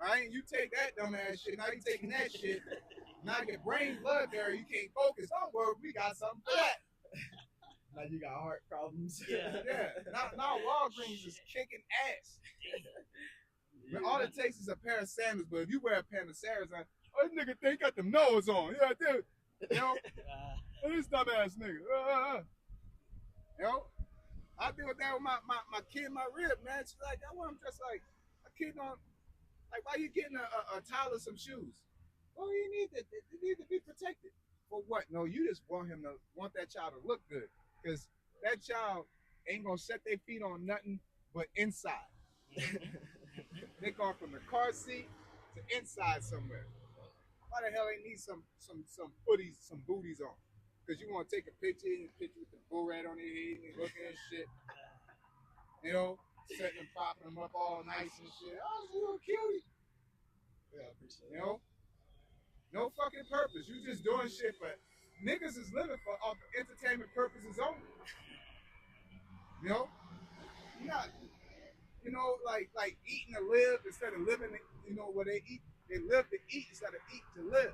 All right, you take that dumbass shit. Now you taking that shit. Now your brain blood barrier, you can't focus. Don't worry, we got something for that. Now you got heart problems. Yeah. Now Walgreens is kicking ass. But all it takes is a pair of sandals. But if you wear a pair of sandals, this nigga think got them nose on. Yeah, dude. This dumbass nigga. I deal with that with my kid, my rib, man. She's like, I want him just like a kid on. Like, why you getting a toddler some shoes? Well, you need to be protected. For what? No, you just want that child to look good. Because that child ain't going to set their feet on nothing but inside. They going from the car seat to inside somewhere. Why the hell they need some footies, some booties on? Because you want to take a picture with the bull rat on their head and looking at shit. Setting them, propping them up all nice and shit. Oh, it's a little cutie. Yeah, I appreciate it. No fucking purpose. You just doing shit, but niggas is living for entertainment purposes only. Not, like eating to live instead of living, where they eat. They live to eat instead of eat to live.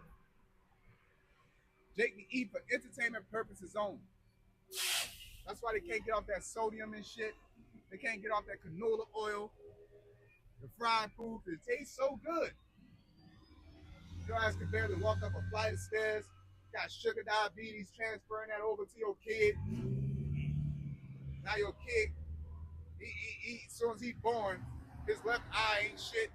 Jake can eat for entertainment purposes only. That's why they can't get off that sodium and shit. They can't get off that canola oil, the fried food, because it tastes so good. Your ass can barely walk up a flight of stairs, got sugar diabetes, transferring that over to your kid. Now your kid, he as soon as he's born, his left eye ain't shit.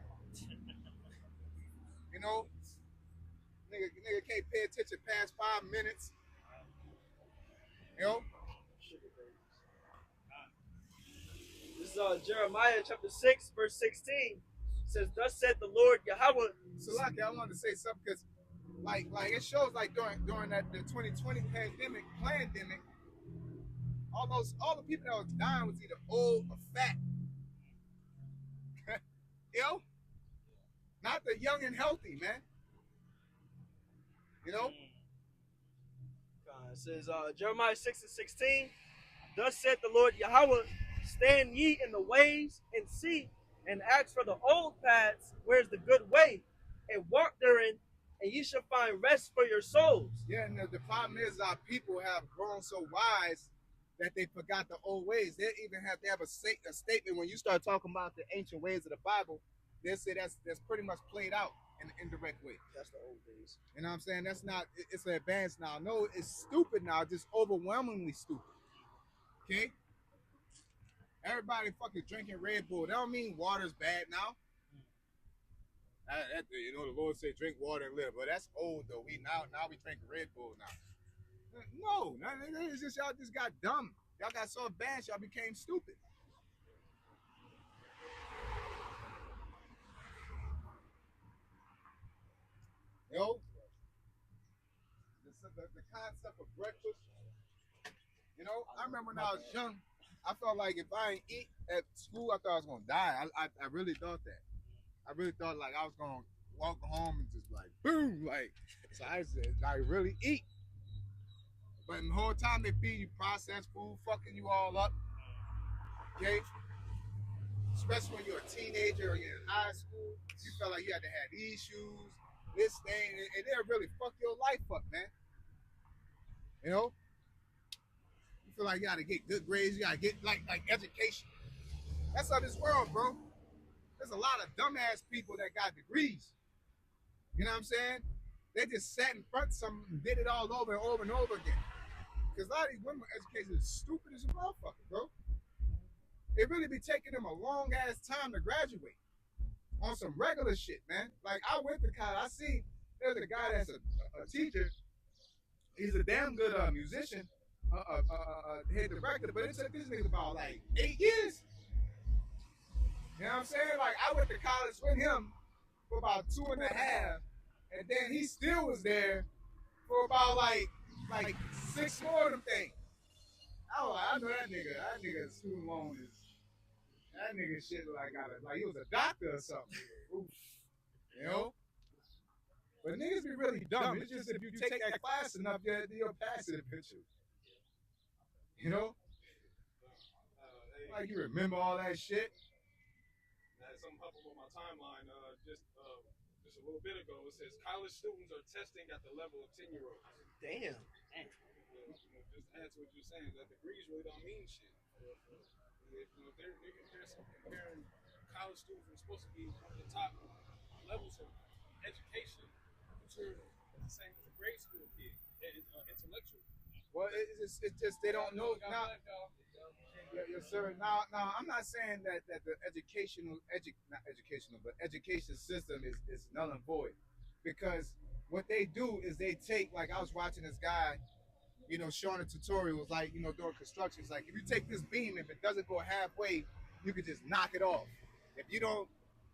Nigga can't pay attention past 5 minutes. This is Jeremiah chapter 6, verse 16. It says, "Thus said the Lord Yahweh." So, like, I wanted to say something because, like it shows like during that the 2020 pandemic, all the people that was dying was either old or fat. Not the young and healthy, man. It says Jeremiah 6 and 16. "Thus said the Lord Yahweh, stand ye in the ways and see, and ask for the old paths, where's the good way, and walk therein, and ye shall find rest for your souls." Yeah, and the problem is our people have grown so wise that they forgot the old ways. They even have to have a statement when you start talking about the ancient ways of the Bible. They say that's pretty much played out in an indirect way. That's the old days. You know what I'm saying? That's not, it's advanced now. No, it's stupid now, just overwhelmingly stupid. Okay? Everybody fucking drinking Red Bull. That don't mean water's bad now. The Lord said drink water and live. But that's old though. Now we drink Red Bull now. No, it's just y'all just got dumb. Y'all got so advanced, y'all became stupid. The concept of breakfast. I remember when I was young, I felt like if I ain't eat at school, I thought I was gonna die. I really thought that. I really thought like I was gonna walk home and just like boom, like so I said like really eat. But the whole time they feed you processed food, fucking you all up. Okay? Especially when you're a teenager or you're in high school, you felt like you had to have these shoes, this thing, and they'll really fuck your life up, man. You know? You feel like you gotta get good grades, you gotta get like education. That's how this world, bro. There's a lot of dumbass people that got degrees. You know what I'm saying? They just sat in front of something and did it all over and over and over again. Because a lot of these women education is stupid as a motherfucker, bro. It really be taking them a long ass time to graduate on some regular shit, man. Like I went to college, I see there's a guy that's a teacher. He's a damn good musician, head director, but it took this nigga about like 8 years. You know what I'm saying? Like I went to college with him for about 2.5, and then he still was there for about like 6 more of them things. I know that nigga student loan is. That nigga shit like he was a doctor or something. Oof. You know? But niggas be really dumb. It's just if you take that class enough, you'll pass it eventually. You know? Like you remember all that shit. Something popped up on my timeline just a little bit ago. It says college students are testing at the level of 10-year-olds. Damn. Just add to what you're saying, that degrees really don't mean shit. They're comparing college students who are supposed to be one of the top levels of education, but you're the same as a grade school kid, intellectual. Well, it's just they don't know now. Yes, sir. Now, I'm not saying that the not educational, but education system is null and void, because what they do is they take, like I was watching this guy, you know, showing a tutorial, was like, you know, doing construction. It's like, if you take this beam, if it doesn't go halfway, you can just knock it off. If you don't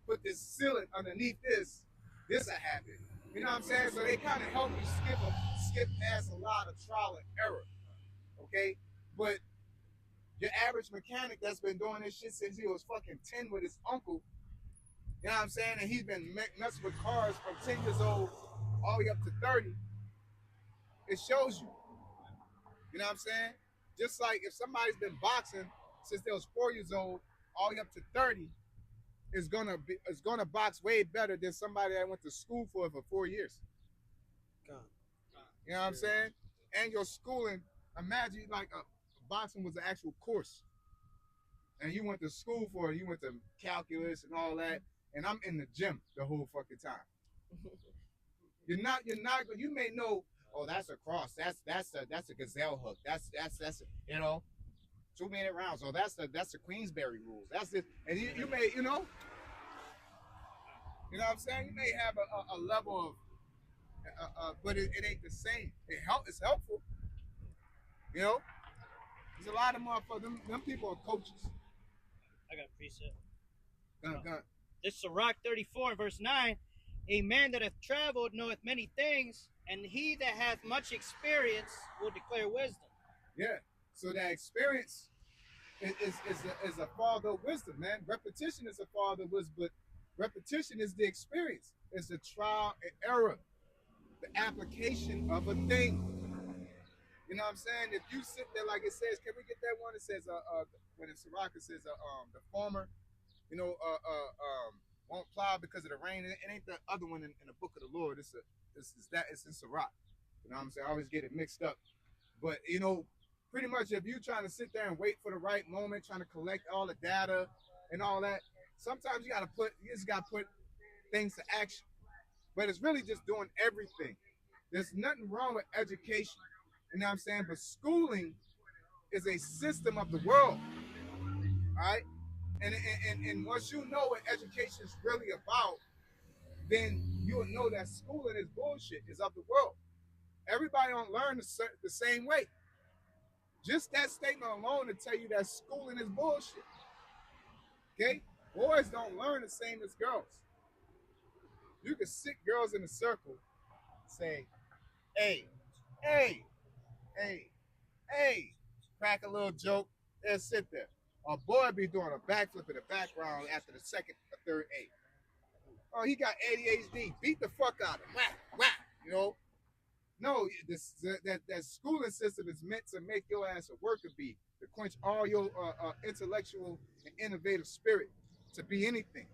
put this ceiling underneath this will happen. You know what I'm saying? So they kind of help you skip past a lot of trial and error. Okay? But your average mechanic that's been doing this shit since he was fucking 10 with his uncle, you know what I'm saying? And he's been messing with cars from 10 years old all the way up to 30. It shows you. You know what I'm saying? Just like if somebody's been boxing since they was 4 years old, all the way up to 30, is gonna box way better than somebody that went to school for 4 years. You know what I'm saying? And your schooling, imagine like boxing was an actual course, and you went to school for it. You went to calculus and all that, and I'm in the gym the whole fucking time. You're not. You may know. Oh, that's a cross. That's a gazelle hook. That's you know, 2-minute rounds. Oh, that's the Queensberry rules. That's it. And you may you know what I'm saying. You may have a level of, but it ain't the same. It's helpful. You know, there's a lot of motherfuckers. Them people are coaches. I got a precept. Gun. This is Sirach 34 and verse 9. A man that hath traveled knoweth many things, and he that hath much experience will declare wisdom. Yeah. So that experience is a father of wisdom, man. Repetition is a father of wisdom, but repetition is the experience. It's the trial and error, the application of a thing. You know what I'm saying? If you sit there, like it says, can we get that one? It says, when in Sirach it says, the farmer, you know, won't plow because of the rain. It ain't the other one in the book of the Lord. It's in Sirach. You know what I'm saying? I always get it mixed up. But you know, pretty much if you're trying to sit there and wait for the right moment, trying to collect all the data and all that, sometimes you just gotta put things to action. But it's really just doing everything. There's nothing wrong with education. You know what I'm saying? But schooling is a system of the world. All right? And once you know what education is really about, then you'll know that schooling is bullshit, is of the world. Everybody don't learn the same way. Just that statement alone to tell you that schooling is bullshit. Okay? Boys don't learn the same as girls. You can sit girls in a circle, say, hey, crack a little joke, They'll sit there. A boy be doing a backflip in the background after the second or third A. Oh, he got ADHD. Beat the fuck out of him. Whack, whack. You know? No, that schooling system is meant to make your ass a worker bee, to quench all your intellectual and innovative spirit to be anything.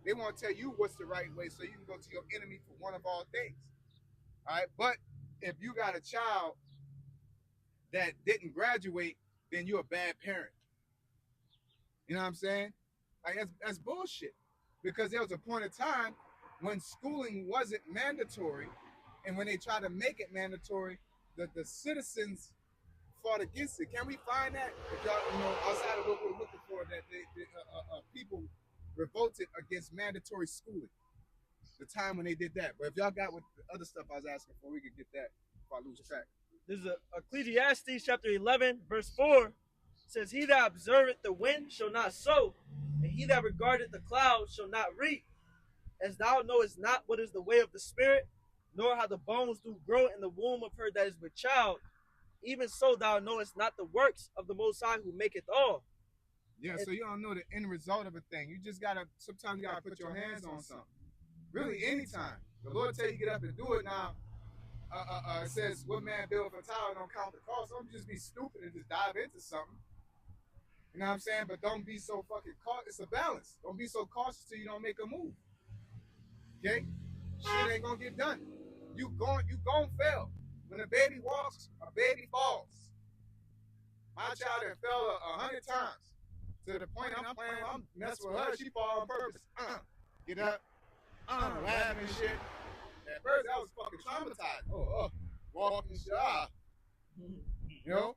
They want to tell you what's the right way so you can go to your enemy for one of all things. All right? But if you got a child that didn't graduate, then you're a bad parent. You know what I'm saying? Like that's bullshit. Because there was a point in time when schooling wasn't mandatory, and when they tried to make it mandatory, the citizens fought against it. Can we find that? If y'all, outside of what we're looking for, that people revolted against mandatory schooling. The time when they did that. But if y'all got what the other stuff I was asking for, we could get that if I lose track. This is Ecclesiastes chapter 11, verse 4. It says, "He that observeth the wind shall not sow, and he that regardeth the clouds shall not reap. As thou knowest not what is the way of the Spirit, nor how the bones do grow in the womb of her that is with child, even so thou knowest not the works of the Most High who maketh all." Yeah, so you don't know the end result of a thing. You just gotta, sometimes you gotta put your hands on something. Really, anytime. The Lord tell you get up and do it now. It says, what man build for tower don't count the cost. Don't just be stupid and just dive into something. You know what I'm saying? But don't be so fucking cautious. It's a balance. Don't be so cautious till you don't make a move. Okay? Shit ain't gonna get done. You gon' fail. When a baby walks, a baby falls. My child had fell 100 times. To the point I'm messing with her, she fall on purpose. Get up. Laughing and shit. At first, I was fucking traumatized. Walking shit. You know?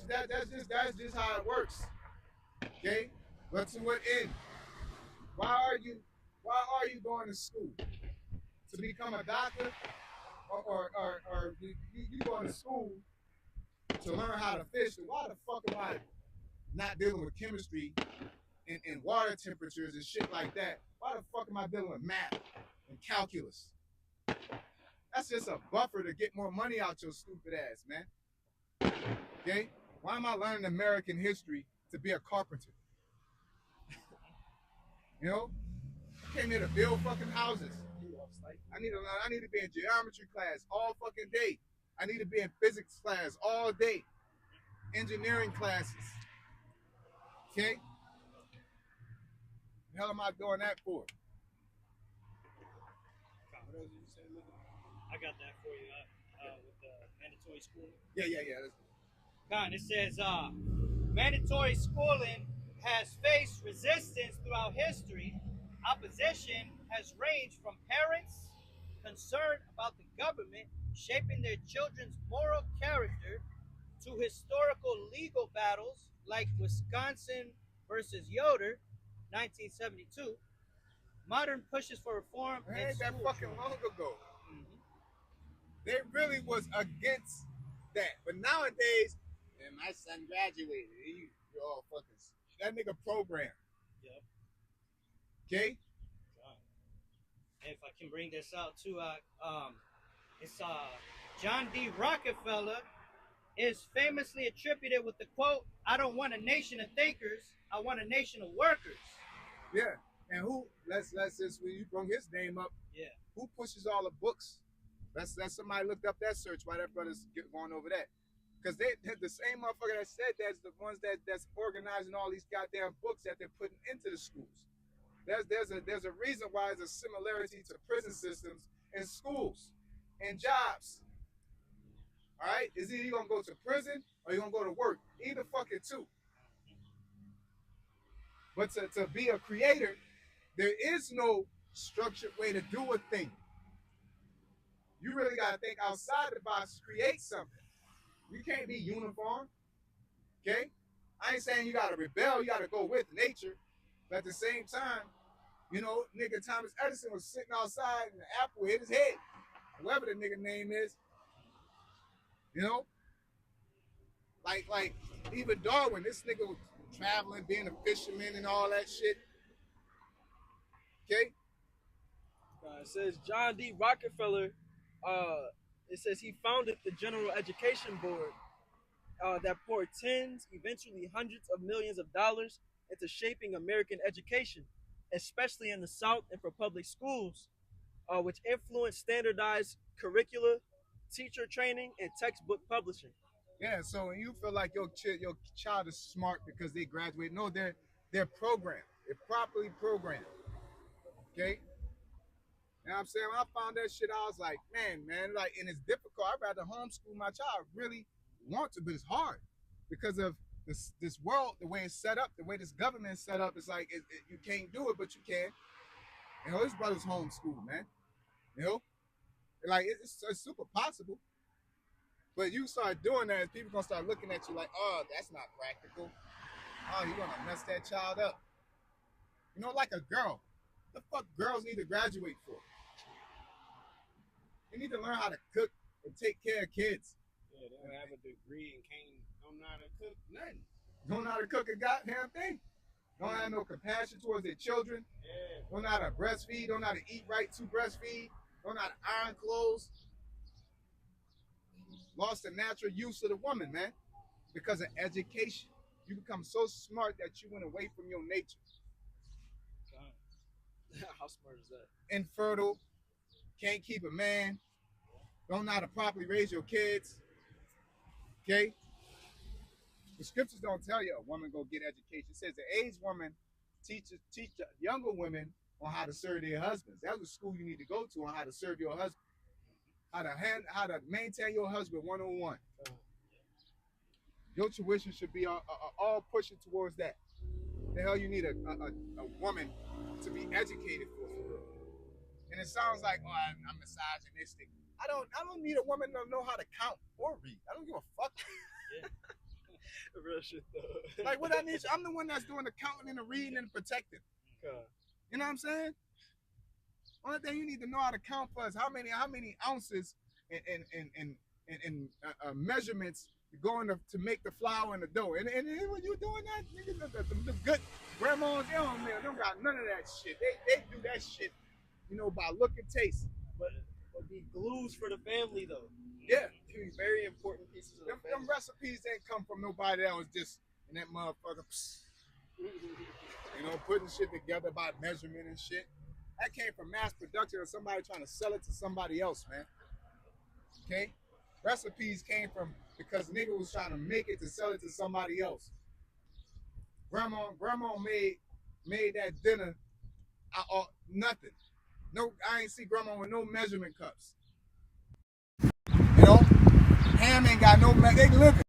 That's just how it works. Okay? But to what end? Why are you going to school? To become a doctor? Or you going to school to learn how to fish? Why the fuck am I not dealing with chemistry and water temperatures and shit like that? Why the fuck am I dealing with math and calculus? That's just a buffer to get more money out your stupid ass, man. Okay? Why am I learning American history to be a carpenter? You know? I came here to build fucking houses. I need to be in geometry class all fucking day. I need to be in physics class all day. Engineering classes. Okay? The hell am I doing that for? I got that for you with the mandatory schooling. Yeah. Con, it says mandatory schooling has faced resistance throughout history. Opposition has ranged from parents concerned about the government shaping their children's moral character to historical legal battles like Wisconsin versus Yoder, 1972. Modern pushes for reform. It ain't that fucking long ago. Mm-hmm. They really was against that. But nowadays, man, my son graduated. You're all fucking, that nigga programmed. Yep. Okay? If I can bring this out too, it's John D. Rockefeller is famously attributed with the quote, "I don't want a nation of thinkers, I want a nation of workers." Yeah. And who, let's since when you brought his name up, yeah, who pushes all the books? Let's somebody looked up that search while that brother's going over that. Because they the same motherfucker that said that's the ones that's organizing all these goddamn books that they're putting into the schools. There's a reason why there's a similarity to prison systems and schools and jobs. All right? Is either you're going to go to prison or you're going to go to work. Either fucking two. But to be a creator, there is no structured way to do a thing. You really got to think outside the box, create something. You can't be uniform. Okay? I ain't saying you got to rebel, you got to go with nature. But at the same time, you know, nigga Thomas Edison was sitting outside and the apple hit his head. Whoever the nigga name is. You know? Like even Darwin, this nigga was traveling, being a fisherman and all that shit. Okay? It says John D. Rockefeller, it says he founded the General Education Board. that pour tens, eventually hundreds of millions of dollars into shaping American education, especially in the South and for public schools, which influence standardized curricula, teacher training, and textbook publishing. Yeah, so when you feel like your child is smart because they graduate, no, they're programmed. They're properly programmed. Okay? You know what I'm saying? When I found that shit, I was like, man, like, and it's difficult. I'd rather homeschool my child. I really want to, but it's hard because of this world, the way it's set up, the way this government is set up. It's like you can't do it, but you can. You know, his brother's homeschooled, man. You know, like it's super possible. But you start doing that, people gonna start looking at you like, oh, that's not practical. Oh, you're gonna mess that child up. You know, like a girl. The fuck girls need to graduate for? They need to learn how to cook and take care of kids. Yeah, they don't have a degree and don't know how to cook nothing. Don't know how to cook a goddamn thing. Don't have no compassion towards their children. Yeah. Don't know how to breastfeed. Don't know how to eat right to breastfeed. Don't know how to iron clothes. Lost the natural use of the woman, man, because of education. You become so smart that you went away from your nature. How smart is that? Infertile, can't keep a man, don't know how to properly raise your kids. Okay? The scriptures don't tell you a woman go get education. It says the aged woman teach younger women on how to serve their husbands. That's the school you need to go to on how to serve your husband. How to maintain your husband one-on-one. Your tuition should be all pushing towards that. The hell you need a woman to be educated for. And it sounds like, oh, I'm misogynistic. I don't need a woman to know how to count or read. I don't give a fuck. Yeah. Real shit though. Like what I need, I'm the one that's doing the counting and the reading and protecting. You know what I'm saying? Only thing you need to know how to count for is how many ounces and measurements going to make the flour and the dough. And when you doing that, nigga, the good grandmas, they don't got none of that shit. They do that shit, you know, by look and taste. But be glues for the family though. Yeah. Very important pieces of the them recipes didn't come from nobody that was just in that motherfucker. You know, putting shit together by measurement and shit. That came from mass production or somebody trying to sell it to somebody else, man. Okay? Recipes came from because nigga was trying to make it to sell it to somebody else. Grandma made that dinner out nothing. No, I ain't see grandma with no measurement cups. You know? Ham ain't got no they living.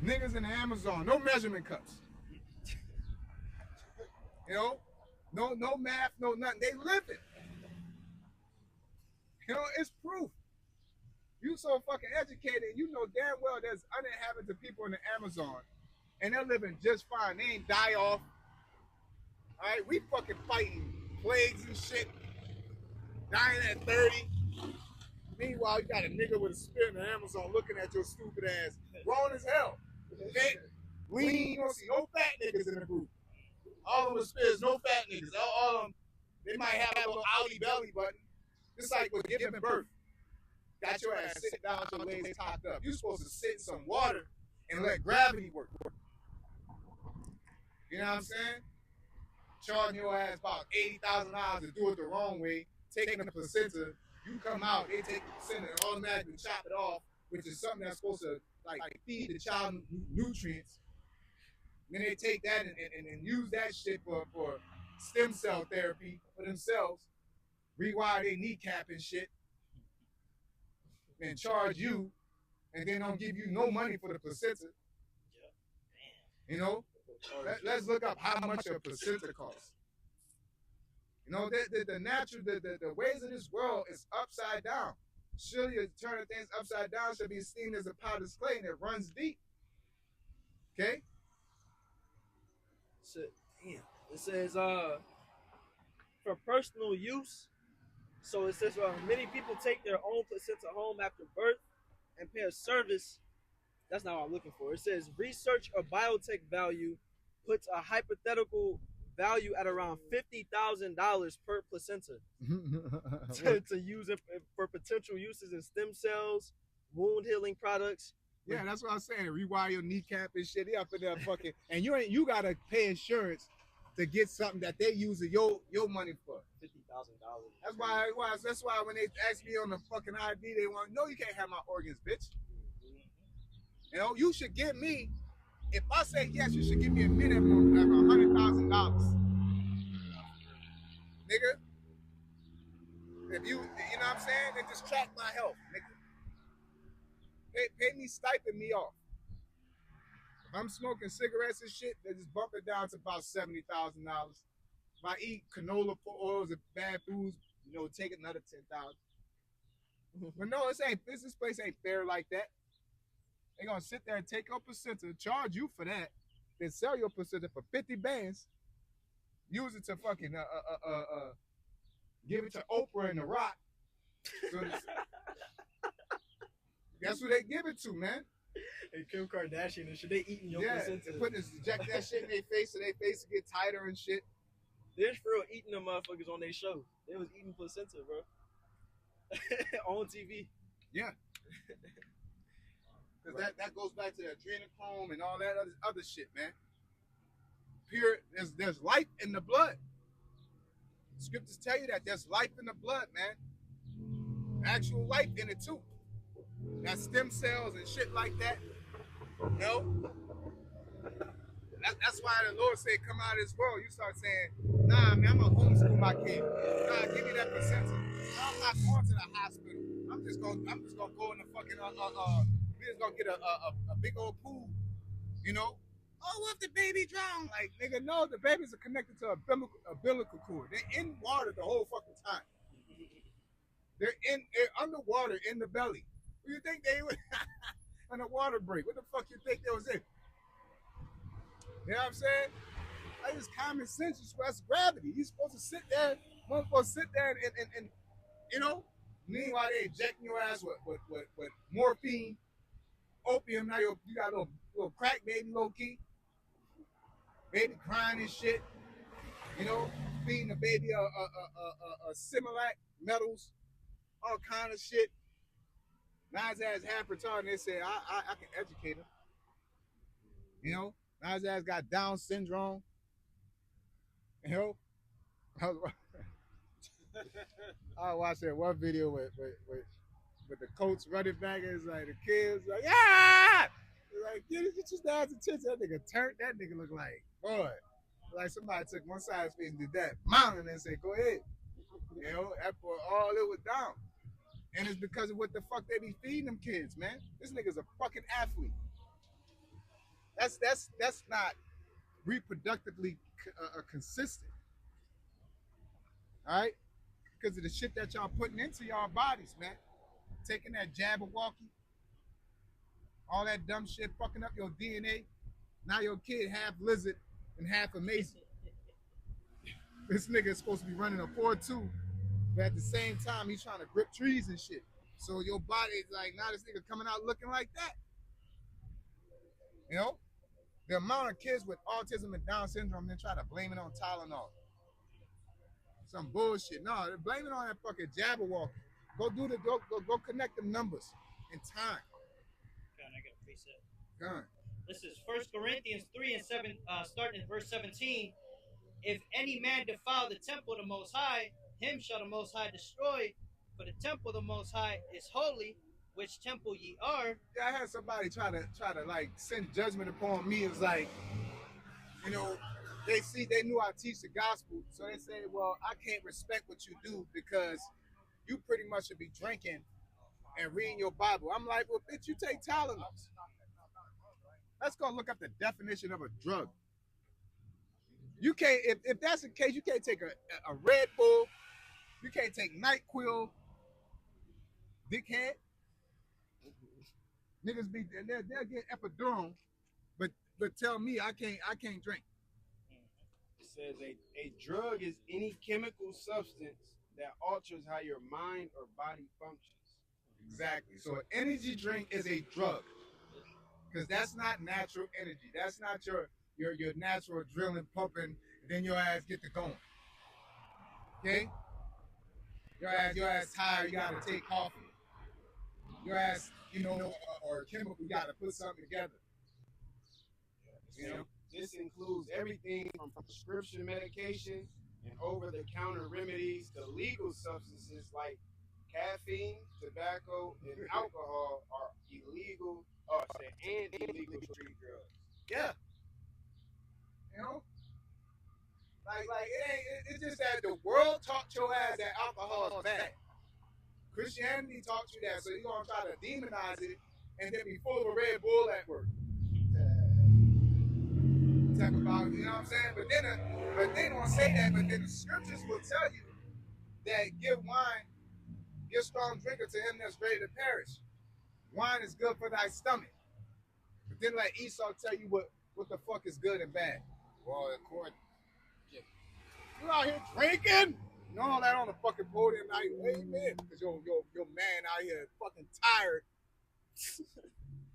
Niggas in the Amazon, no measurement cups. You know? No math, no nothing. They living. You know, it's proof. You so fucking educated, you know damn well there's uninhabited people in the Amazon, and they're living just fine. They ain't die off. All right, we fucking fighting plagues and shit, dying at 30. Meanwhile, you got a nigga with a spear in the Amazon looking at your stupid ass, grown as hell. Okay? Lean, you don't see no fat niggas in the group. All of them with spears, no fat niggas. All of them, they might have a little outie belly button. It's like with giving birth. Got your ass sitting down with your legs cocked up. You're supposed to sit in some water and let gravity work. You know what I'm saying? Charging your ass about $80,000 to do it the wrong way, taking the placenta, you come out, they take the placenta and automatically chop it off, which is something that's supposed to like feed the child nutrients. Then they take that and use that shit for stem cell therapy for themselves, rewire their kneecap and shit, and charge you, and then don't give you no money for the placenta. You know, let's look up how much a placenta costs. You know, the natural, the ways of this world is upside down. Surely turning things upside down should be seen as a potter's clay and it runs deep. Okay? So, damn. It says, for personal use. So it says, many people take their own placenta home after birth and pay a service. That's not what I'm looking for. It says, research or biotech value puts a hypothetical value at around $50,000 per placenta to use it for potential uses in stem cells, wound healing products, Yeah, that's what I'm saying. Rewire your kneecap and shit. They up in there fucking, and you gotta pay insurance to get something that they using your money for. $50,000. That's why when they ask me on the fucking ID, they want no, you can't have my organs, bitch. You know, you should give me. If I say yes, you should give me a minimum of $100,000, nigga. If you know what I'm saying, then just track my health, nigga. Pay me, stipend me off. If I'm smoking cigarettes and shit, they just bump it down to about $70,000. If I eat canola oils and bad foods, you know, take another $10,000. But no, this place ain't fair like that. They gonna sit there and take your placenta, charge you for that, then sell your placenta for 50 bands, use it to fucking give it to Oprah and The Rock. So that's who they give it to, man. And Kim Kardashian and shit, they eating your placenta. They inject that shit in their face so their face get tighter and shit. They're for real eating them motherfuckers on their show. They was eating placenta, bro. On TV. Yeah. Because that goes back to the adrenochrome and all that other shit, man. There's life in the blood. Scriptures tell you that there's life in the blood, man. Actual life in it too. Got stem cells and shit like that. You know? That's why the Lord said, come out of this world. You start saying, nah, man, I'm gonna homeschool my kid. Nah, give me that placenta. No, I'm not going to the hospital. I'm just gonna go in the fucking we just gonna get a big old pool, you know? Oh, what if the baby drowned? Like, nigga, no, the babies are connected to a umbilical cord. They're in water the whole fucking time. They're underwater in the belly. What do you think they would on a water break? What the fuck you think they was in? You know what I'm saying? That is common sense. That's gravity. You're supposed to sit there, and you know, meanwhile they injecting your ass with morphine, opium. Now you got a little crack baby, low key. Baby crying and shit. You know, feeding the baby a Similac, metals, all kind of shit. Now his ass half retarded. They say I can educate him. You know, now his ass got Down syndrome. You know, I watched that one video with the coach running back and it's like the kids like, yeah! Like, get your dad's attention. That nigga turned. That nigga look like, boy. Like somebody took one side of his face and did that. Mountain and said, go ahead. You know, that boy, all it was down. And it's because of what the fuck they be feeding them kids, man. This nigga's a fucking athlete. That's not reproductively consistent. All right? Because of the shit that y'all putting into y'all bodies, man. Taking that Jabberwocky, all that dumb shit, fucking up your DNA. Now your kid half lizard and half amazing. This nigga is supposed to be running a 4.2, but at the same time, he's trying to grip trees and shit. So your body is like, now this nigga coming out looking like that. You know? The amount of kids with autism and Down syndrome, then try to blame it on Tylenol. Some bullshit. No, they're blaming it on that fucking Jabberwocky. Go connect them numbers in time. God, I got a preset. Gun. This is 1 Corinthians 3 and 7, starting in verse 17. If any man defile the temple of the Most High, him shall the Most High destroy. For the temple of the Most High is holy, which temple ye are. Yeah, I had somebody try to like send judgment upon me. It's like, you know, they knew I teach the gospel, so they say, well, I can't respect what you do because you pretty much should be drinking and reading your Bible. I'm like, well, bitch, you take Tylenol. Let's go look up the definition of a drug. You can't, if that's the case, you can't take a Red Bull. You can't take NyQuil. Dickhead. Niggas they'll get epidural, but tell me I can't drink. It says a drug is any chemical substance that alters how your mind or body functions. Exactly. So an energy drink is a drug. Because that's not natural energy. That's not your natural adrenaline pumping, and then your ass get to going. Okay? Your ass tired, you gotta take coffee. your ass, or chemical, you got to put something together. You know? This includes everything from prescription medication and over-the-counter remedies to legal substances like caffeine, tobacco, and alcohol are illegal, and illegal street drugs. Yeah. You know? Like it's just that the world taught your ass that alcohol is bad. Christianity taught you that, so you're gonna try to demonize it and then be full of a Red Bull at work. Talk about, you know what I'm saying? But they don't say that, but then the scriptures will tell you that give strong drinker to him that's ready to perish. Wine is good for thy stomach. But then let Esau tell you what the fuck is good and bad. Well, according you out here drinking, you know all that on the fucking podium now, amen, because your man out here fucking tired,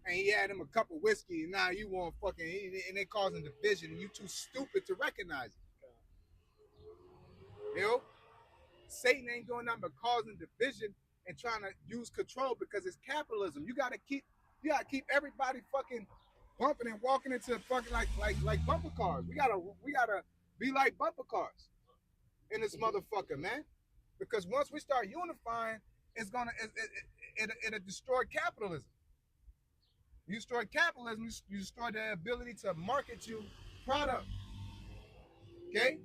and he had him a cup of whiskey, and now you want fucking, and they causing division, and you too stupid to recognize it. You know, Satan ain't doing nothing but causing division and trying to use control because it's capitalism. You gotta keep everybody fucking bumping and walking into fucking like bumper cars. We gotta be like bumper cars in this motherfucker, man. Because once we start unifying, it'll destroy capitalism. You destroy capitalism, you destroy the ability to market you product. Okay?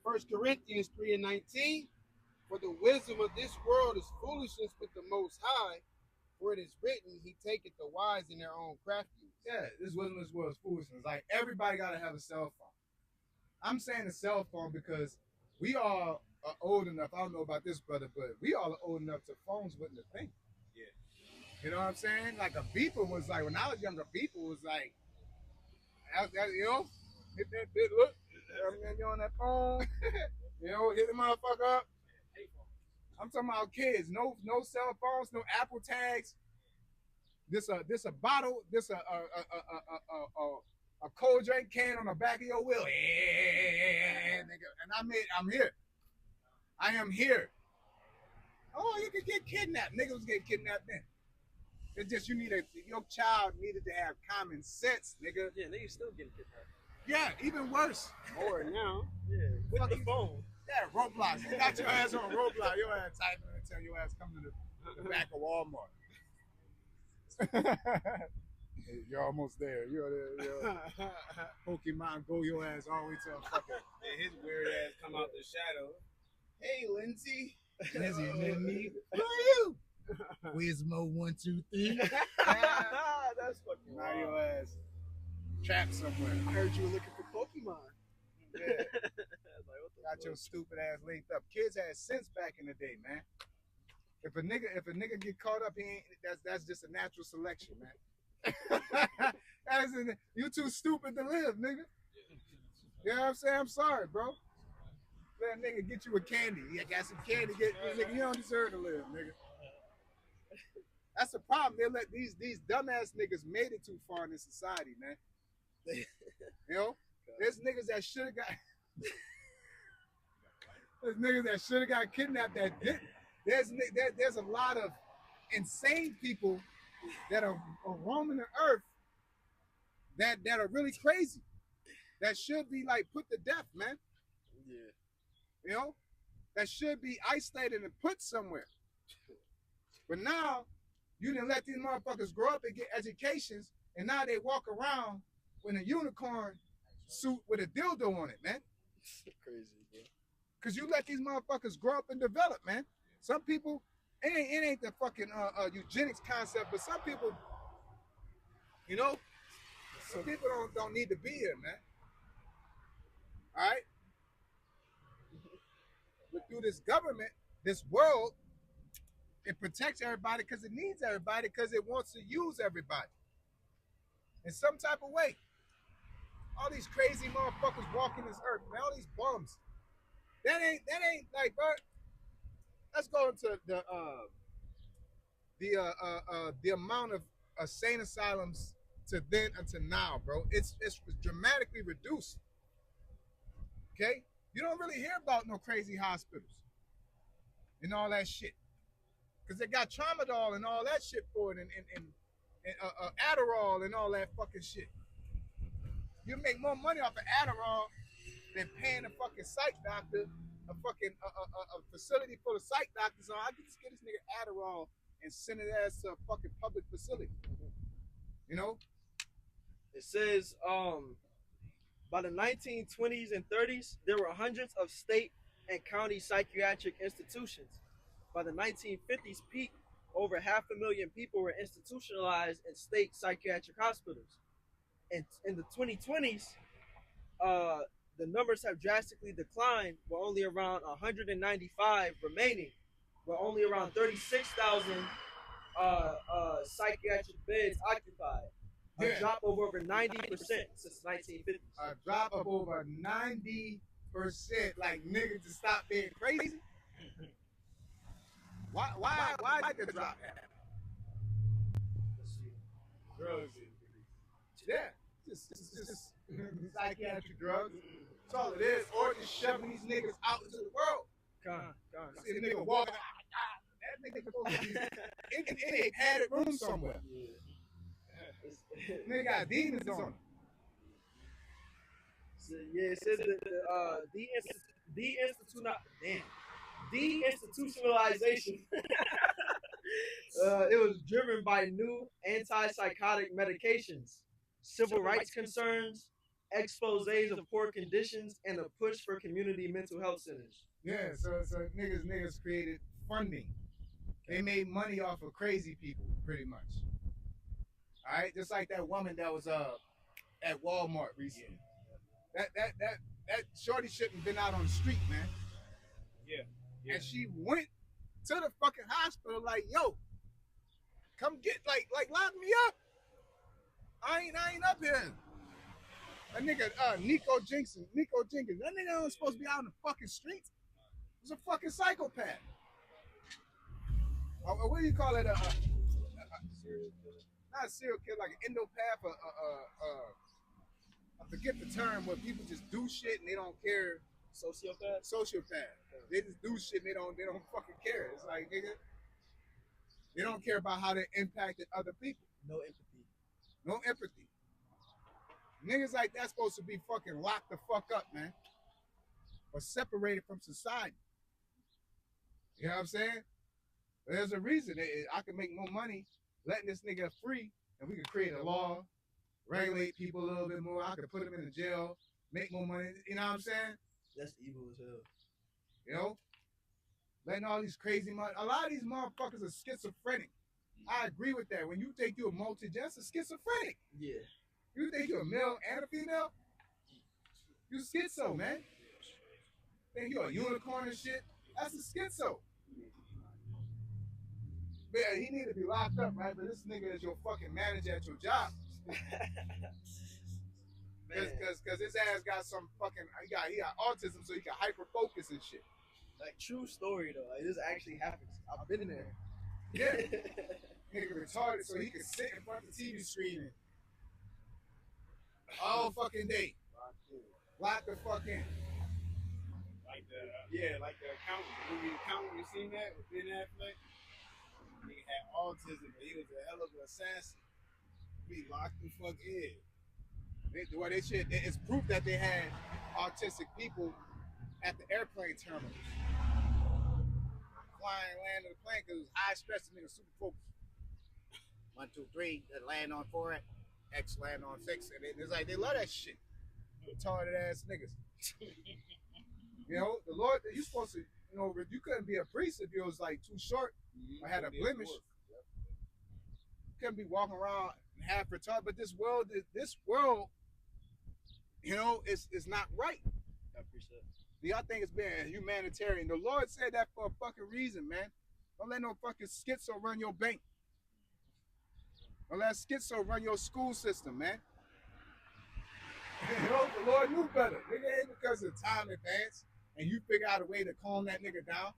1 Corinthians 3:19, for the wisdom of this world is foolishness with the Most High, for it is written, he taketh the wise in their own craftiness. Yeah, this wisdom of this world is foolishness. Like, everybody got to have a cell phone. I'm saying a cell phone because we all are old enough. I don't know about this brother, but we all are old enough to phones wasn't a thing. Yeah. You know what I'm saying? Like a beeper was like, when I was younger, beeper was like, you know, hit that bit, look, you're on that phone, you know, hit the motherfucker up. I'm talking about kids, no cell phones, no Apple tags. This a bottle, this a cold drink can on the back of your wheel. And I'm here. I am here. Oh, you could get kidnapped. Niggas get kidnapped then. It's just your child needed to have common sense, nigga. Yeah, niggas still getting kidnapped. Yeah, even worse. Or now. Yeah, with the phone. Yeah, Roblox. You got your ass on Roblox. Your ass typing until your ass come to the back of Walmart. You're almost there. You're there. Pokemon Go your ass all the way to a fucking. And his weird ass come out the shadow. Hey, Lindsay. Lindsay, me. Who are you? Quizmo 1, 2, 3. That's fucking Now wild. your ass trapped somewhere. I heard you were looking for Pokemon. Yeah. Got your stupid ass linked up. Kids had sense back in the day, man. If a nigga get caught up, that's just a natural selection, man. You too stupid to live, nigga. You know what I'm saying? I'm sorry, bro. Let a nigga get you a candy. You got some candy, nigga. You don't deserve to live, nigga. That's the problem. They let these dumbass niggas made it too far in this society, man. You know, there's niggas that should have got. There's niggas that should have got kidnapped that didn't. There's a lot of insane people that are roaming the earth that are really crazy. That should be like put to death, man. Yeah. You know, that should be isolated and put somewhere. But now you didn't let these motherfuckers grow up and get educations, and now they walk around with a unicorn suit with a dildo on it, man. Crazy, bro. Cause you let these motherfuckers grow up and develop, man. Some people, it ain't the fucking eugenics concept, but some people, you know, some people don't need to be here, man. All right. But through this government, this world, it protects everybody because it needs everybody because it wants to use everybody in some type of way. All these crazy motherfuckers walking this earth, man. All these bums. That ain't like, bro. Let's go into the amount of insane asylums to then until now, bro. It's dramatically reduced. Okay, you don't really hear about no crazy hospitals. and all that shit. Because they got tramadol and all that shit for it, and Adderall and all that fucking shit. You make more money off of Adderall than paying a fucking psych doctor, a facility full of psych doctors on. I can just get this nigga Adderall and send his ass to a fucking public facility. You know? It says by the 1920s and 30s, there were hundreds of state and county psychiatric institutions. By the 1950s peak, over 500,000 people were institutionalized in state psychiatric hospitals. And in the 2020s, the numbers have drastically declined, with only around 195 remaining, with only around 36,000 psychiatric beds occupied. A drop of over 90% since 1950s. A drop of over 90%. Like, niggas to stop being crazy. Why the drop happen? Drugs. Yeah, just psychiatric drugs. That's all it is. Or just shoving these niggas out into the world. See a nigga walking. That nigga supposed to be in a padded room somewhere. Nigga got demons on him. So, yeah, it says that deinstitutionalization. It was driven by new antipsychotic medications, civil rights concerns, exposés of poor conditions, and a push for community mental health centers. Yeah, so niggas created funding. They made money off of crazy people, pretty much. All right, just like that woman that was at Walmart recently. That shorty shouldn't have been out on the street, man. Yeah. And she went to the fucking hospital like, yo, come get like lock me up. I ain't up here. That nigga Nico Jenkins. That nigga was supposed to be out in the fucking streets. He's a fucking psychopath. What do you call it? Not a serial killer, like an endopath. I forget the term where people just do shit and they don't care. Sociopath. They just do shit and they don't fucking care. It's like, nigga, they don't care about how they impacted other people. No empathy. Niggas like that's supposed to be fucking locked the fuck up, man. Or separated from society. You know what I'm saying? There's a reason. I can make more money letting this nigga free, and we can create a law, regulate people a little bit more. I could put them in the jail, make more money. You know what I'm saying? That's evil as hell. You know? Letting all these crazy a lot of these motherfuckers are schizophrenic. I agree with that. When you think you're a that's a schizophrenic. Yeah. You think you're a male and a female? You schizo, man. Think you're a unicorn and shit? That's a schizo. Man, he need to be locked up, right? But this nigga is your fucking manager at your job. Because his ass got some fucking, he got autism, so he can hyper focus and shit. Like, true story though. Like, this actually happens. I've been in there. Yeah. Nigga retarded, so he can sit in front of the TV screen all fucking day. Lock the fuck in. Like the accountant. The movie Accountant, you seen that with Ben Affleck? He had autism, but he was a hell of an assassin. He locked the fuck in. It's proof that they had autistic people at the airplane terminals. Flying, landing the plane because it was high stress and niggas super focused. 1, 2, 3, land on 4, X land on 6, and it's like they love that shit. Retarded ass niggas. You know, the Lord, you supposed to, you know, you couldn't be a priest if you was like too short or had a blemish. You couldn't be walking around half retarded. But this world, you know, is not right. Y'all think it's being humanitarian. The Lord said that for a fucking reason, man. Don't let no fucking schizo run your bank. Don't let schizo run your school system, man. You know, the Lord knew better. Nigga, ain't because of time advance and you figure out a way to calm that nigga down.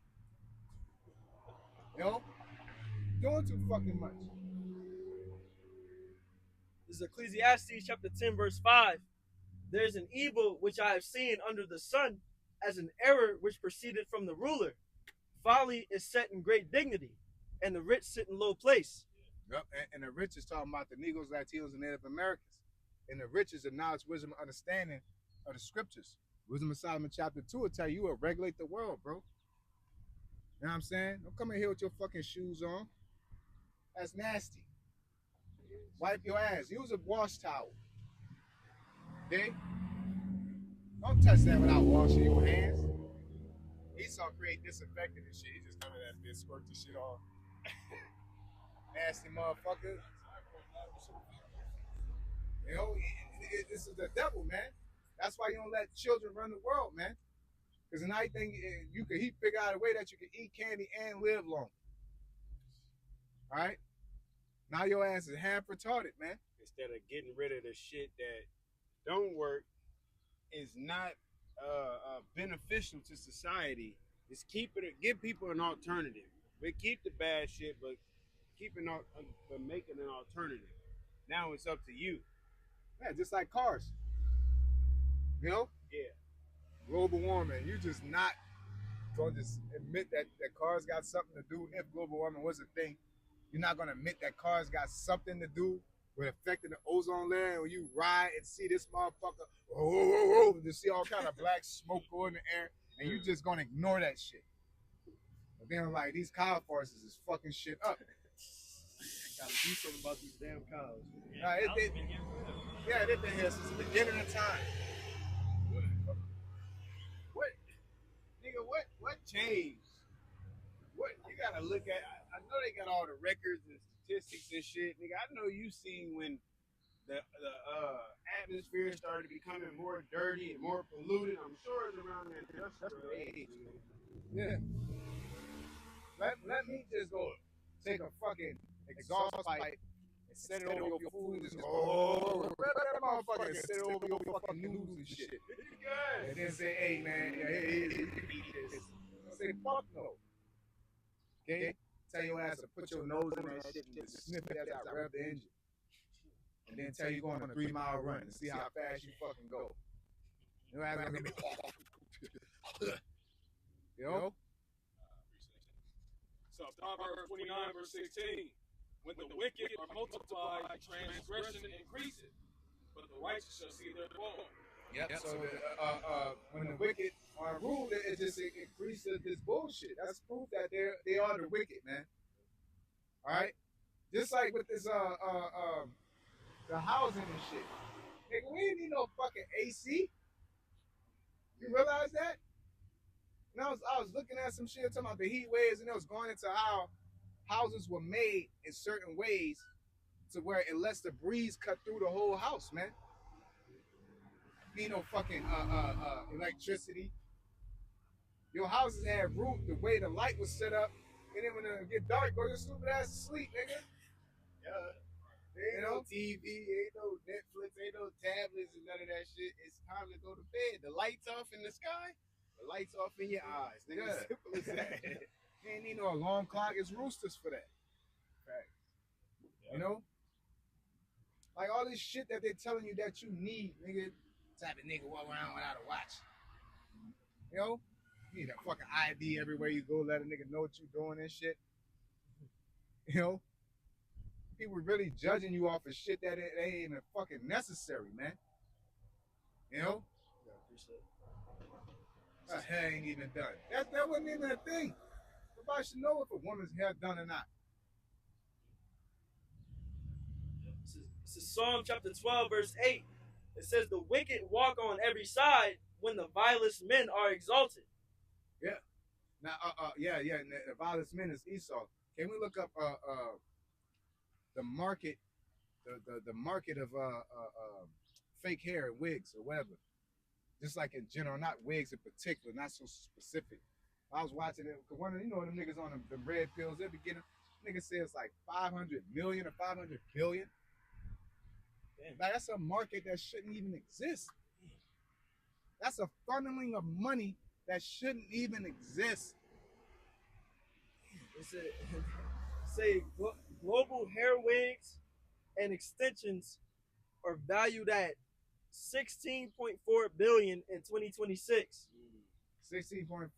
You know? Doing too fucking much. This is Ecclesiastes chapter 10, verse 5. There's an evil which I have seen under the sun, as an error which proceeded from the ruler. Folly is set in great dignity, and the rich sit in low place. Yep. And the rich is talking about the Negroes, Latinos, and Native Americans. And the rich is the knowledge, wisdom, understanding of the scriptures. Wisdom of Solomon chapter 2 will tell you will regulate the world, bro. You know what I'm saying? Don't come in here with your fucking shoes on. That's nasty. Wipe your ass. Use a wash towel. Okay? Don't touch that without washing your hands. Esau create disinfectant and shit. He just come in that bitch, squirt the shit off. Nasty motherfucker. You know, this is the devil, man. That's why you don't let children run the world, man. Because now you think he figure out a way that you can eat candy and live long. All right? Now your ass is half retarded, man. Instead of getting rid of the shit that don't work, is not beneficial to society, is give people an alternative. We keep the bad shit, but making an alternative. Now it's up to you. Yeah, just like cars. You know? Yeah. Global warming. You just not going to just admit that cars got something to do. If global warming was a thing, you're not going to admit that cars got something to do with affecting the ozone layer. And when you ride and see this motherfucker, you see all kind of black smoke go in the air, and you just going to ignore that shit. But then, like, these cow forces is fucking shit up. Gotta do something about these damn cows. Yeah, they've been here since the beginning of time. What changed? What you gotta look at? I know they got all the records and statistics and shit, nigga. I know you seen when the atmosphere started becoming more dirty and more polluted. I'm sure it's around that industrial age. Yeah. Let me just go take a fucking exhaust pipe and set it over your food and just that motherfucker and set it over your fucking noodles and shit. And then say, hey man, hey, you can eat this. Say fuck no. Okay? Tell your ass to put your nose in that shit and just sniff it as I rev the engine. And then tell you go on a 3-mile run and see how fast you fucking go. You know what I mean? You know? So Proverbs 29 verse 16. When the wicked are multiplied, transgression increases, but the righteous shall see their fall. Yep. So when the wicked are ruled, it just increases this bullshit. That's proof that they are the wicked, man. All right. Just like with this the housing and shit. Nigga, we ain't need no fucking AC. You realize that? And I was looking at some shit talking about the heat waves, and it was going into how houses were made in certain ways to where it lets the breeze cut through the whole house, man. Need no fucking electricity. Your houses had roof, the way the light was set up, and then when it get dark, go your stupid ass to sleep, nigga. Yeah. There ain't no TV, ain't no Netflix, ain't no tablets and none of that shit. It's time to go to bed. The lights off in the sky, the lights off in your eyes. Nigga, Yeah. simple as that. You ain't need no alarm clock. It's roosters for that. Right. Yeah. You know? Like all this shit that they're telling you that you need, nigga. Type of nigga walk around without a watch. You know? You need a fucking ID everywhere you go. Let a nigga know what you doing and shit. You know? People really judging you off of shit that it ain't even fucking necessary, man. You know? That hair ain't even done. That wasn't even a thing. Nobody should know if a woman's hair done or not. This is Psalm chapter 12, verse 8. It says, the wicked walk on every side when the vilest men are exalted. Yeah. Now, and the vilest men is Esau. Can we look up the market, the market of fake hair and wigs or whatever? Just like in general, not wigs in particular, not so specific. I was watching it because one of them niggas on the red pills, they be getting, nigga says like 500 million or 500 billion. Like that's a market that shouldn't even exist. That's a funneling of money that shouldn't even exist. Say global hair wigs and extensions are valued at $16.4 billion in 2026. 16.4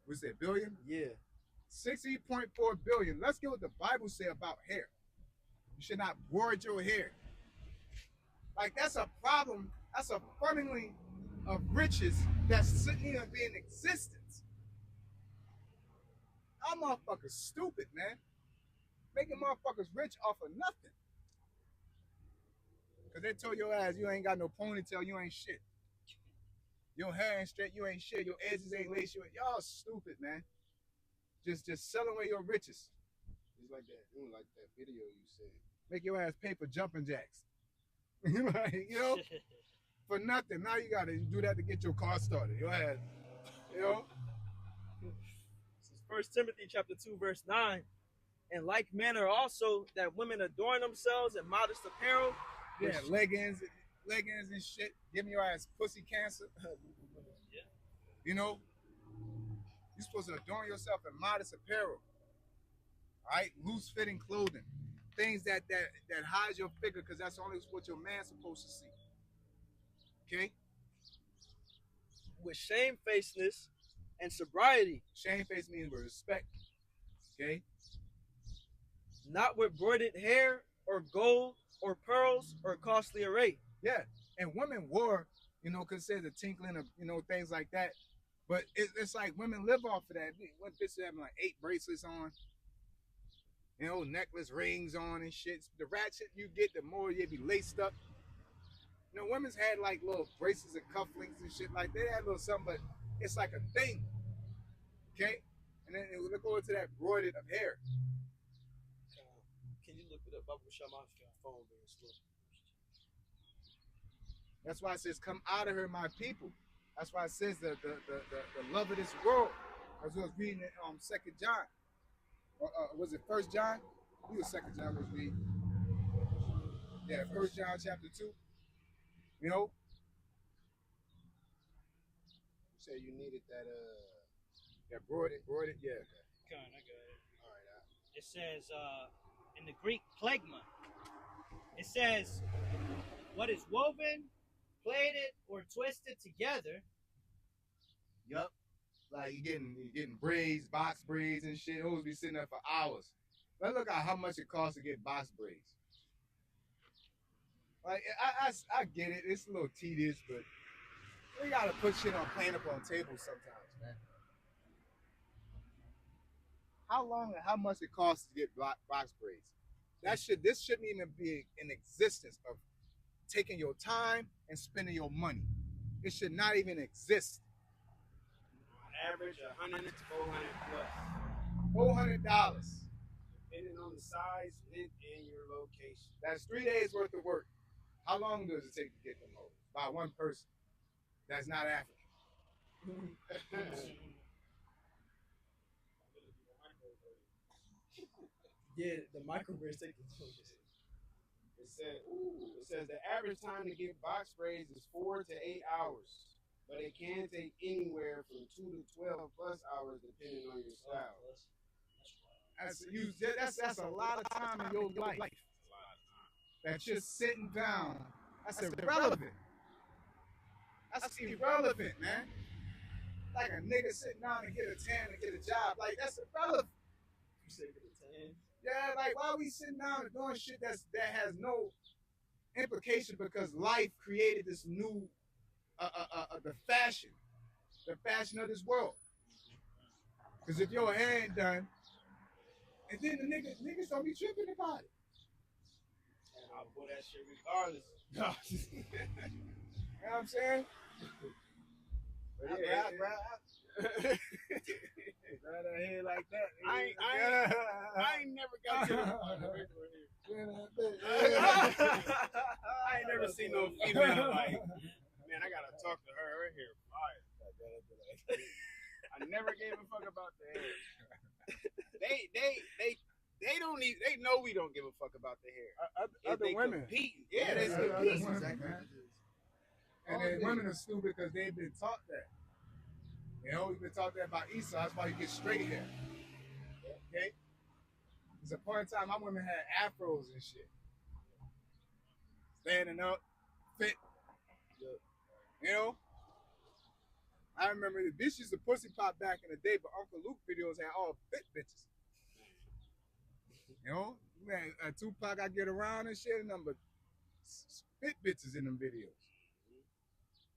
was it billion? Yeah. 16.4 billion. Let's get what the Bible say about hair. You should not word your hair. Like that's a problem. That's a funneling of riches that shouldn't even be in existence. Y'all motherfuckers stupid, man. Making motherfuckers rich off of nothing. Cause they told your ass you ain't got no ponytail, you ain't shit. Your hair ain't straight, you ain't shit. Your edges ain't laced. Y'all stupid, man. Just selling away your riches. It's like that video you said. Make your ass pay for jumping jacks. You know, for nothing. Now you gotta do that to get your car started. Your ass, you know. This is 1 Timothy chapter 2, verse 9. In like manner also that women adorn themselves in modest apparel. Yeah, leggings and shit. Giving your ass pussy cancer. Yeah. You know, you're supposed to adorn yourself in modest apparel. All right, loose fitting clothing, things that hides your figure, because that's only what your man's supposed to see. Okay. With shamefacedness and sobriety. Shamefaced means with respect. Okay. Not with broidered hair or gold or pearls or costly array. Yeah, and women wore, you know, consider the tinkling of, you know, things like that. But it's like women live off of that. What bitches having like 8 bracelets on, you know, necklace rings on and shit. The ratchet you get, the more you be laced up. You know, women's had like little bracelets and cufflinks and shit like they had a little something, but it's like a thing. Okay, and then look over to that broidered of hair. Can you look it up? Bubble Shama's phone being slow. That's why it says, "Come out of her, my people." That's why it says the love of this world. As I was reading it, 2 John, or was it 1 John? I think it was 2 John was reading. Yeah, 1 John chapter 2. You know. You said you needed that Broidered, yeah. Come on, I got it. All right. It says in the Greek plegma, it says what is woven, plaited, or twisted together. Yup. Like you getting braids, box braids and shit. Those be sitting there for hours. Let's look at how much it costs to get box braids. Like I get it. It's a little tedious, but we gotta put shit on plain up on tables sometimes, man. How long and how much it costs to get box braids? This shouldn't even be in existence of taking your time and spending your money. It should not even exist. On average, 100 to 400 $400. plus, depending on the size, length, and your location. That's 3 days worth of work. How long does it take to get them over? By one person that's not African. Yeah, the microwaves take the toll. It says the average time to get box braids is 4 to 8 hours, but it can take anywhere from 2 to 12 plus hours depending on your style. That's a lot of time in your life. That you're sitting down. That's irrelevant. That's irrelevant, man. Like a nigga sitting down to get a tan to get a job. Like that's irrelevant. You say get a tan? Yeah, like why are we sitting down and doing shit that has no implication, because life created this new the fashion of this world. Because if your hair ain't done, and then the niggas don't be tripping about it. And I'll pull that shit regardless. You know what I'm saying? But yeah, grab that head like that. I ain't never got to I ain't never seen no female like, man, I gotta talk to her. Her hair fire. I never gave a fuck about the hair. They don't need. They know we don't give a fuck about the hair. Other women competing. Yeah, they compete. Exactly. And then women are stupid because they've been taught that. You know, we've been taught that by Esau. That's why you get straight hair. Okay? There's a point in time my women had afros and shit. Standing up, fit. You know? I remember the bitch used to pussy pop back in the day, but Uncle Luke videos had all fit bitches. You know, man, Tupac, I get around and shit, and number fit bitches in them videos.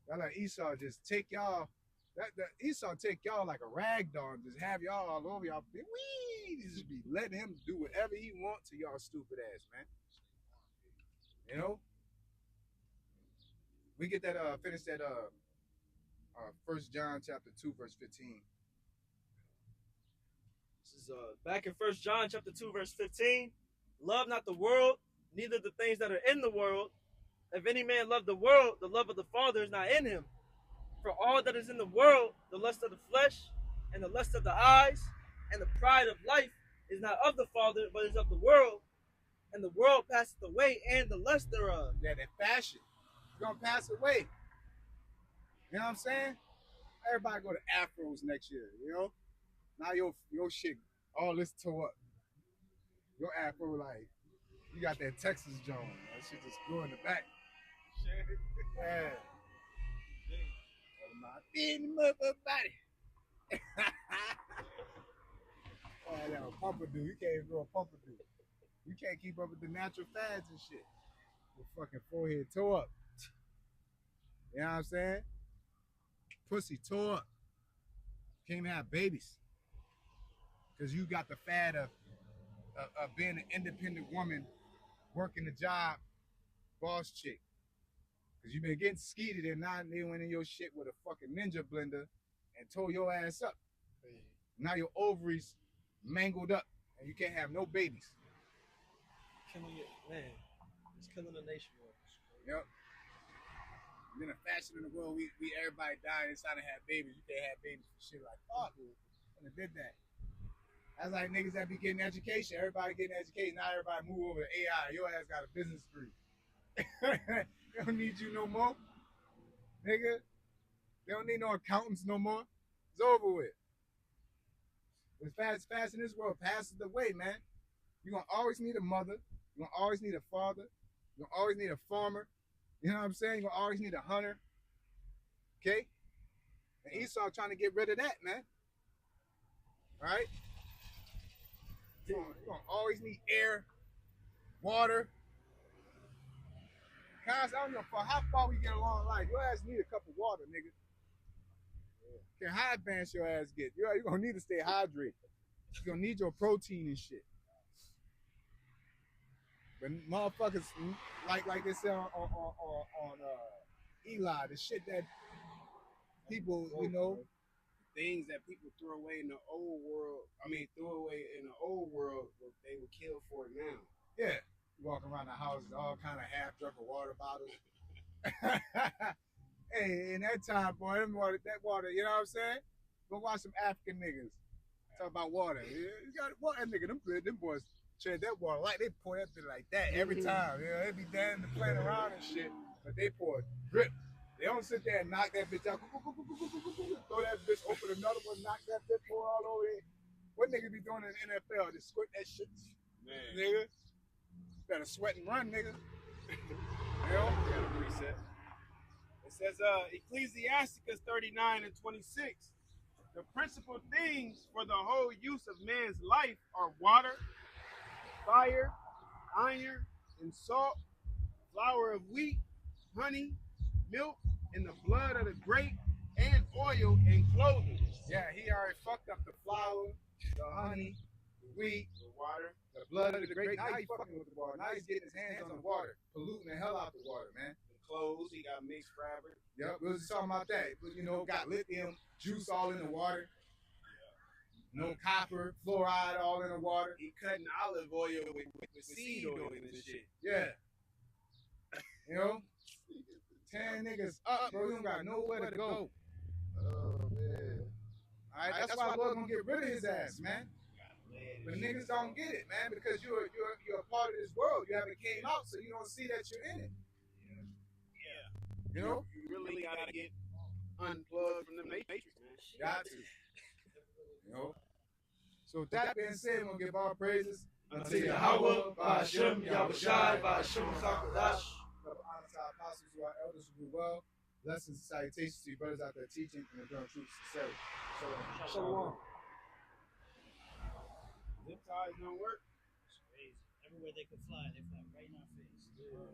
That like Esau just take y'all. That Esau take y'all like a rag doll and just have y'all all over y'all. Wee, just be letting him do whatever he want to y'all stupid ass, man. You know, we get that finish that 1 John chapter 2 verse 15. This is back in 1 John chapter 2 verse 15. Love not the world, neither the things that are in the world. If any man love the world, the love of the Father is not in him. For all that is in the world, the lust of the flesh, and the lust of the eyes, and the pride of life, is not of the Father, but is of the world. And the world passeth away, and the lust thereof. Yeah, that fashion. It's gonna pass away. You know what I'm saying? Everybody go to Afros next year, you know? Now your shit all this tore up. Your Afro like you got that Texas Jones. That shit just go in the back. Yeah. My thin mother body. Oh, that a pompadour. You can't even grow a pompadour. You can't keep up with the natural fads and shit. Your fucking forehead tore up. You know what I'm saying? Pussy tore up. Can't even have babies. Because you got the fad of being an independent woman, working the job, boss chick. Because you've been getting skeeted and now they went in your shit with a fucking ninja blender and tore your ass up. Now your ovaries mangled up and you can't have no babies. Killing it, man. It's killing the nation. Yep. And then the fashion in the world, we everybody dying inside to have babies. You can't have babies for shit like fuck. And they did that. That's like niggas that be getting education. Everybody getting education. Now everybody move over to AI. Your ass got a business degree. They don't need you no more. Nigga. They don't need no accountants no more. It's over with. It's fast in this world passes the way, man. You're going to always need a mother. You're going to always need a father. You're going to always need a farmer. You know what I'm saying? You're going to always need a hunter. Okay? And Esau trying to get rid of that, man. All right? You're going to always need air, water. Guys, I don't know for how far we get along in life. Your ass need a cup of water, nigga. Can how advanced your ass get? You're going to need to stay hydrated. You're going to need your protein and shit. But motherfuckers, like they said on Eli, the shit that people, you know, things that people throw away in the old world. I mean, throw away in the old world, they would kill for it now. Yeah, you walk around the house with all kind of half drunk of water bottles. Hey, in that time, boy, that water, you know what I'm saying? Go watch some African niggas talk about water. You got water, that nigga. Them boys treat that water like they pour that shit like that every time. You know, they be down and playing around and shit, but they pour drip. They don't sit there and knock that bitch out. Throw that bitch, open another one, knock that bitch, pour all over it. What niggas be doing in the NFL? Just squirt that shit, man. Nigga. Better sweat and run, nigga. You know? Got a reset. It says Ecclesiasticus 39:26. The principal things for the whole use of man's life are water, fire, iron, and salt, flour of wheat, honey, milk, and the blood of the grape, and oil and clothing. Yeah, he already fucked up the flour, the honey, the wheat, The water. the blood of the grape. Now he's fucking with the water. Now he's getting his hands on the water, polluting the hell out the water, man. The clothes, he got mixed fabric. Yep, we was just talking about that. You know, got lithium juice all in the water. No copper, fluoride all in the water. He cutting olive oil with seed oil and shit. Yeah. You know? 10 niggas up, bro. You don't got nowhere to go. Oh, man. All right, that's why we're gonna get rid of his ass, man. But niggas don't get it, man, because you're a part of this world. You haven't came out, so you don't see that you're in it. Yeah. You know? You really gotta get unplugged from the matrix, man. Got to. You know? So with that being said, we're gonna give our praises Unto Yahweh, Ba'ashem, Yahushai, Ba'ashem, Chakadash. Honor to our apostles, to our elders who do well. Blessings and salutations to you brothers out there teaching and enduring truth sincerely. Shalom. Zip ties don't work. It's crazy. Everywhere they could fly, they fly right in our face.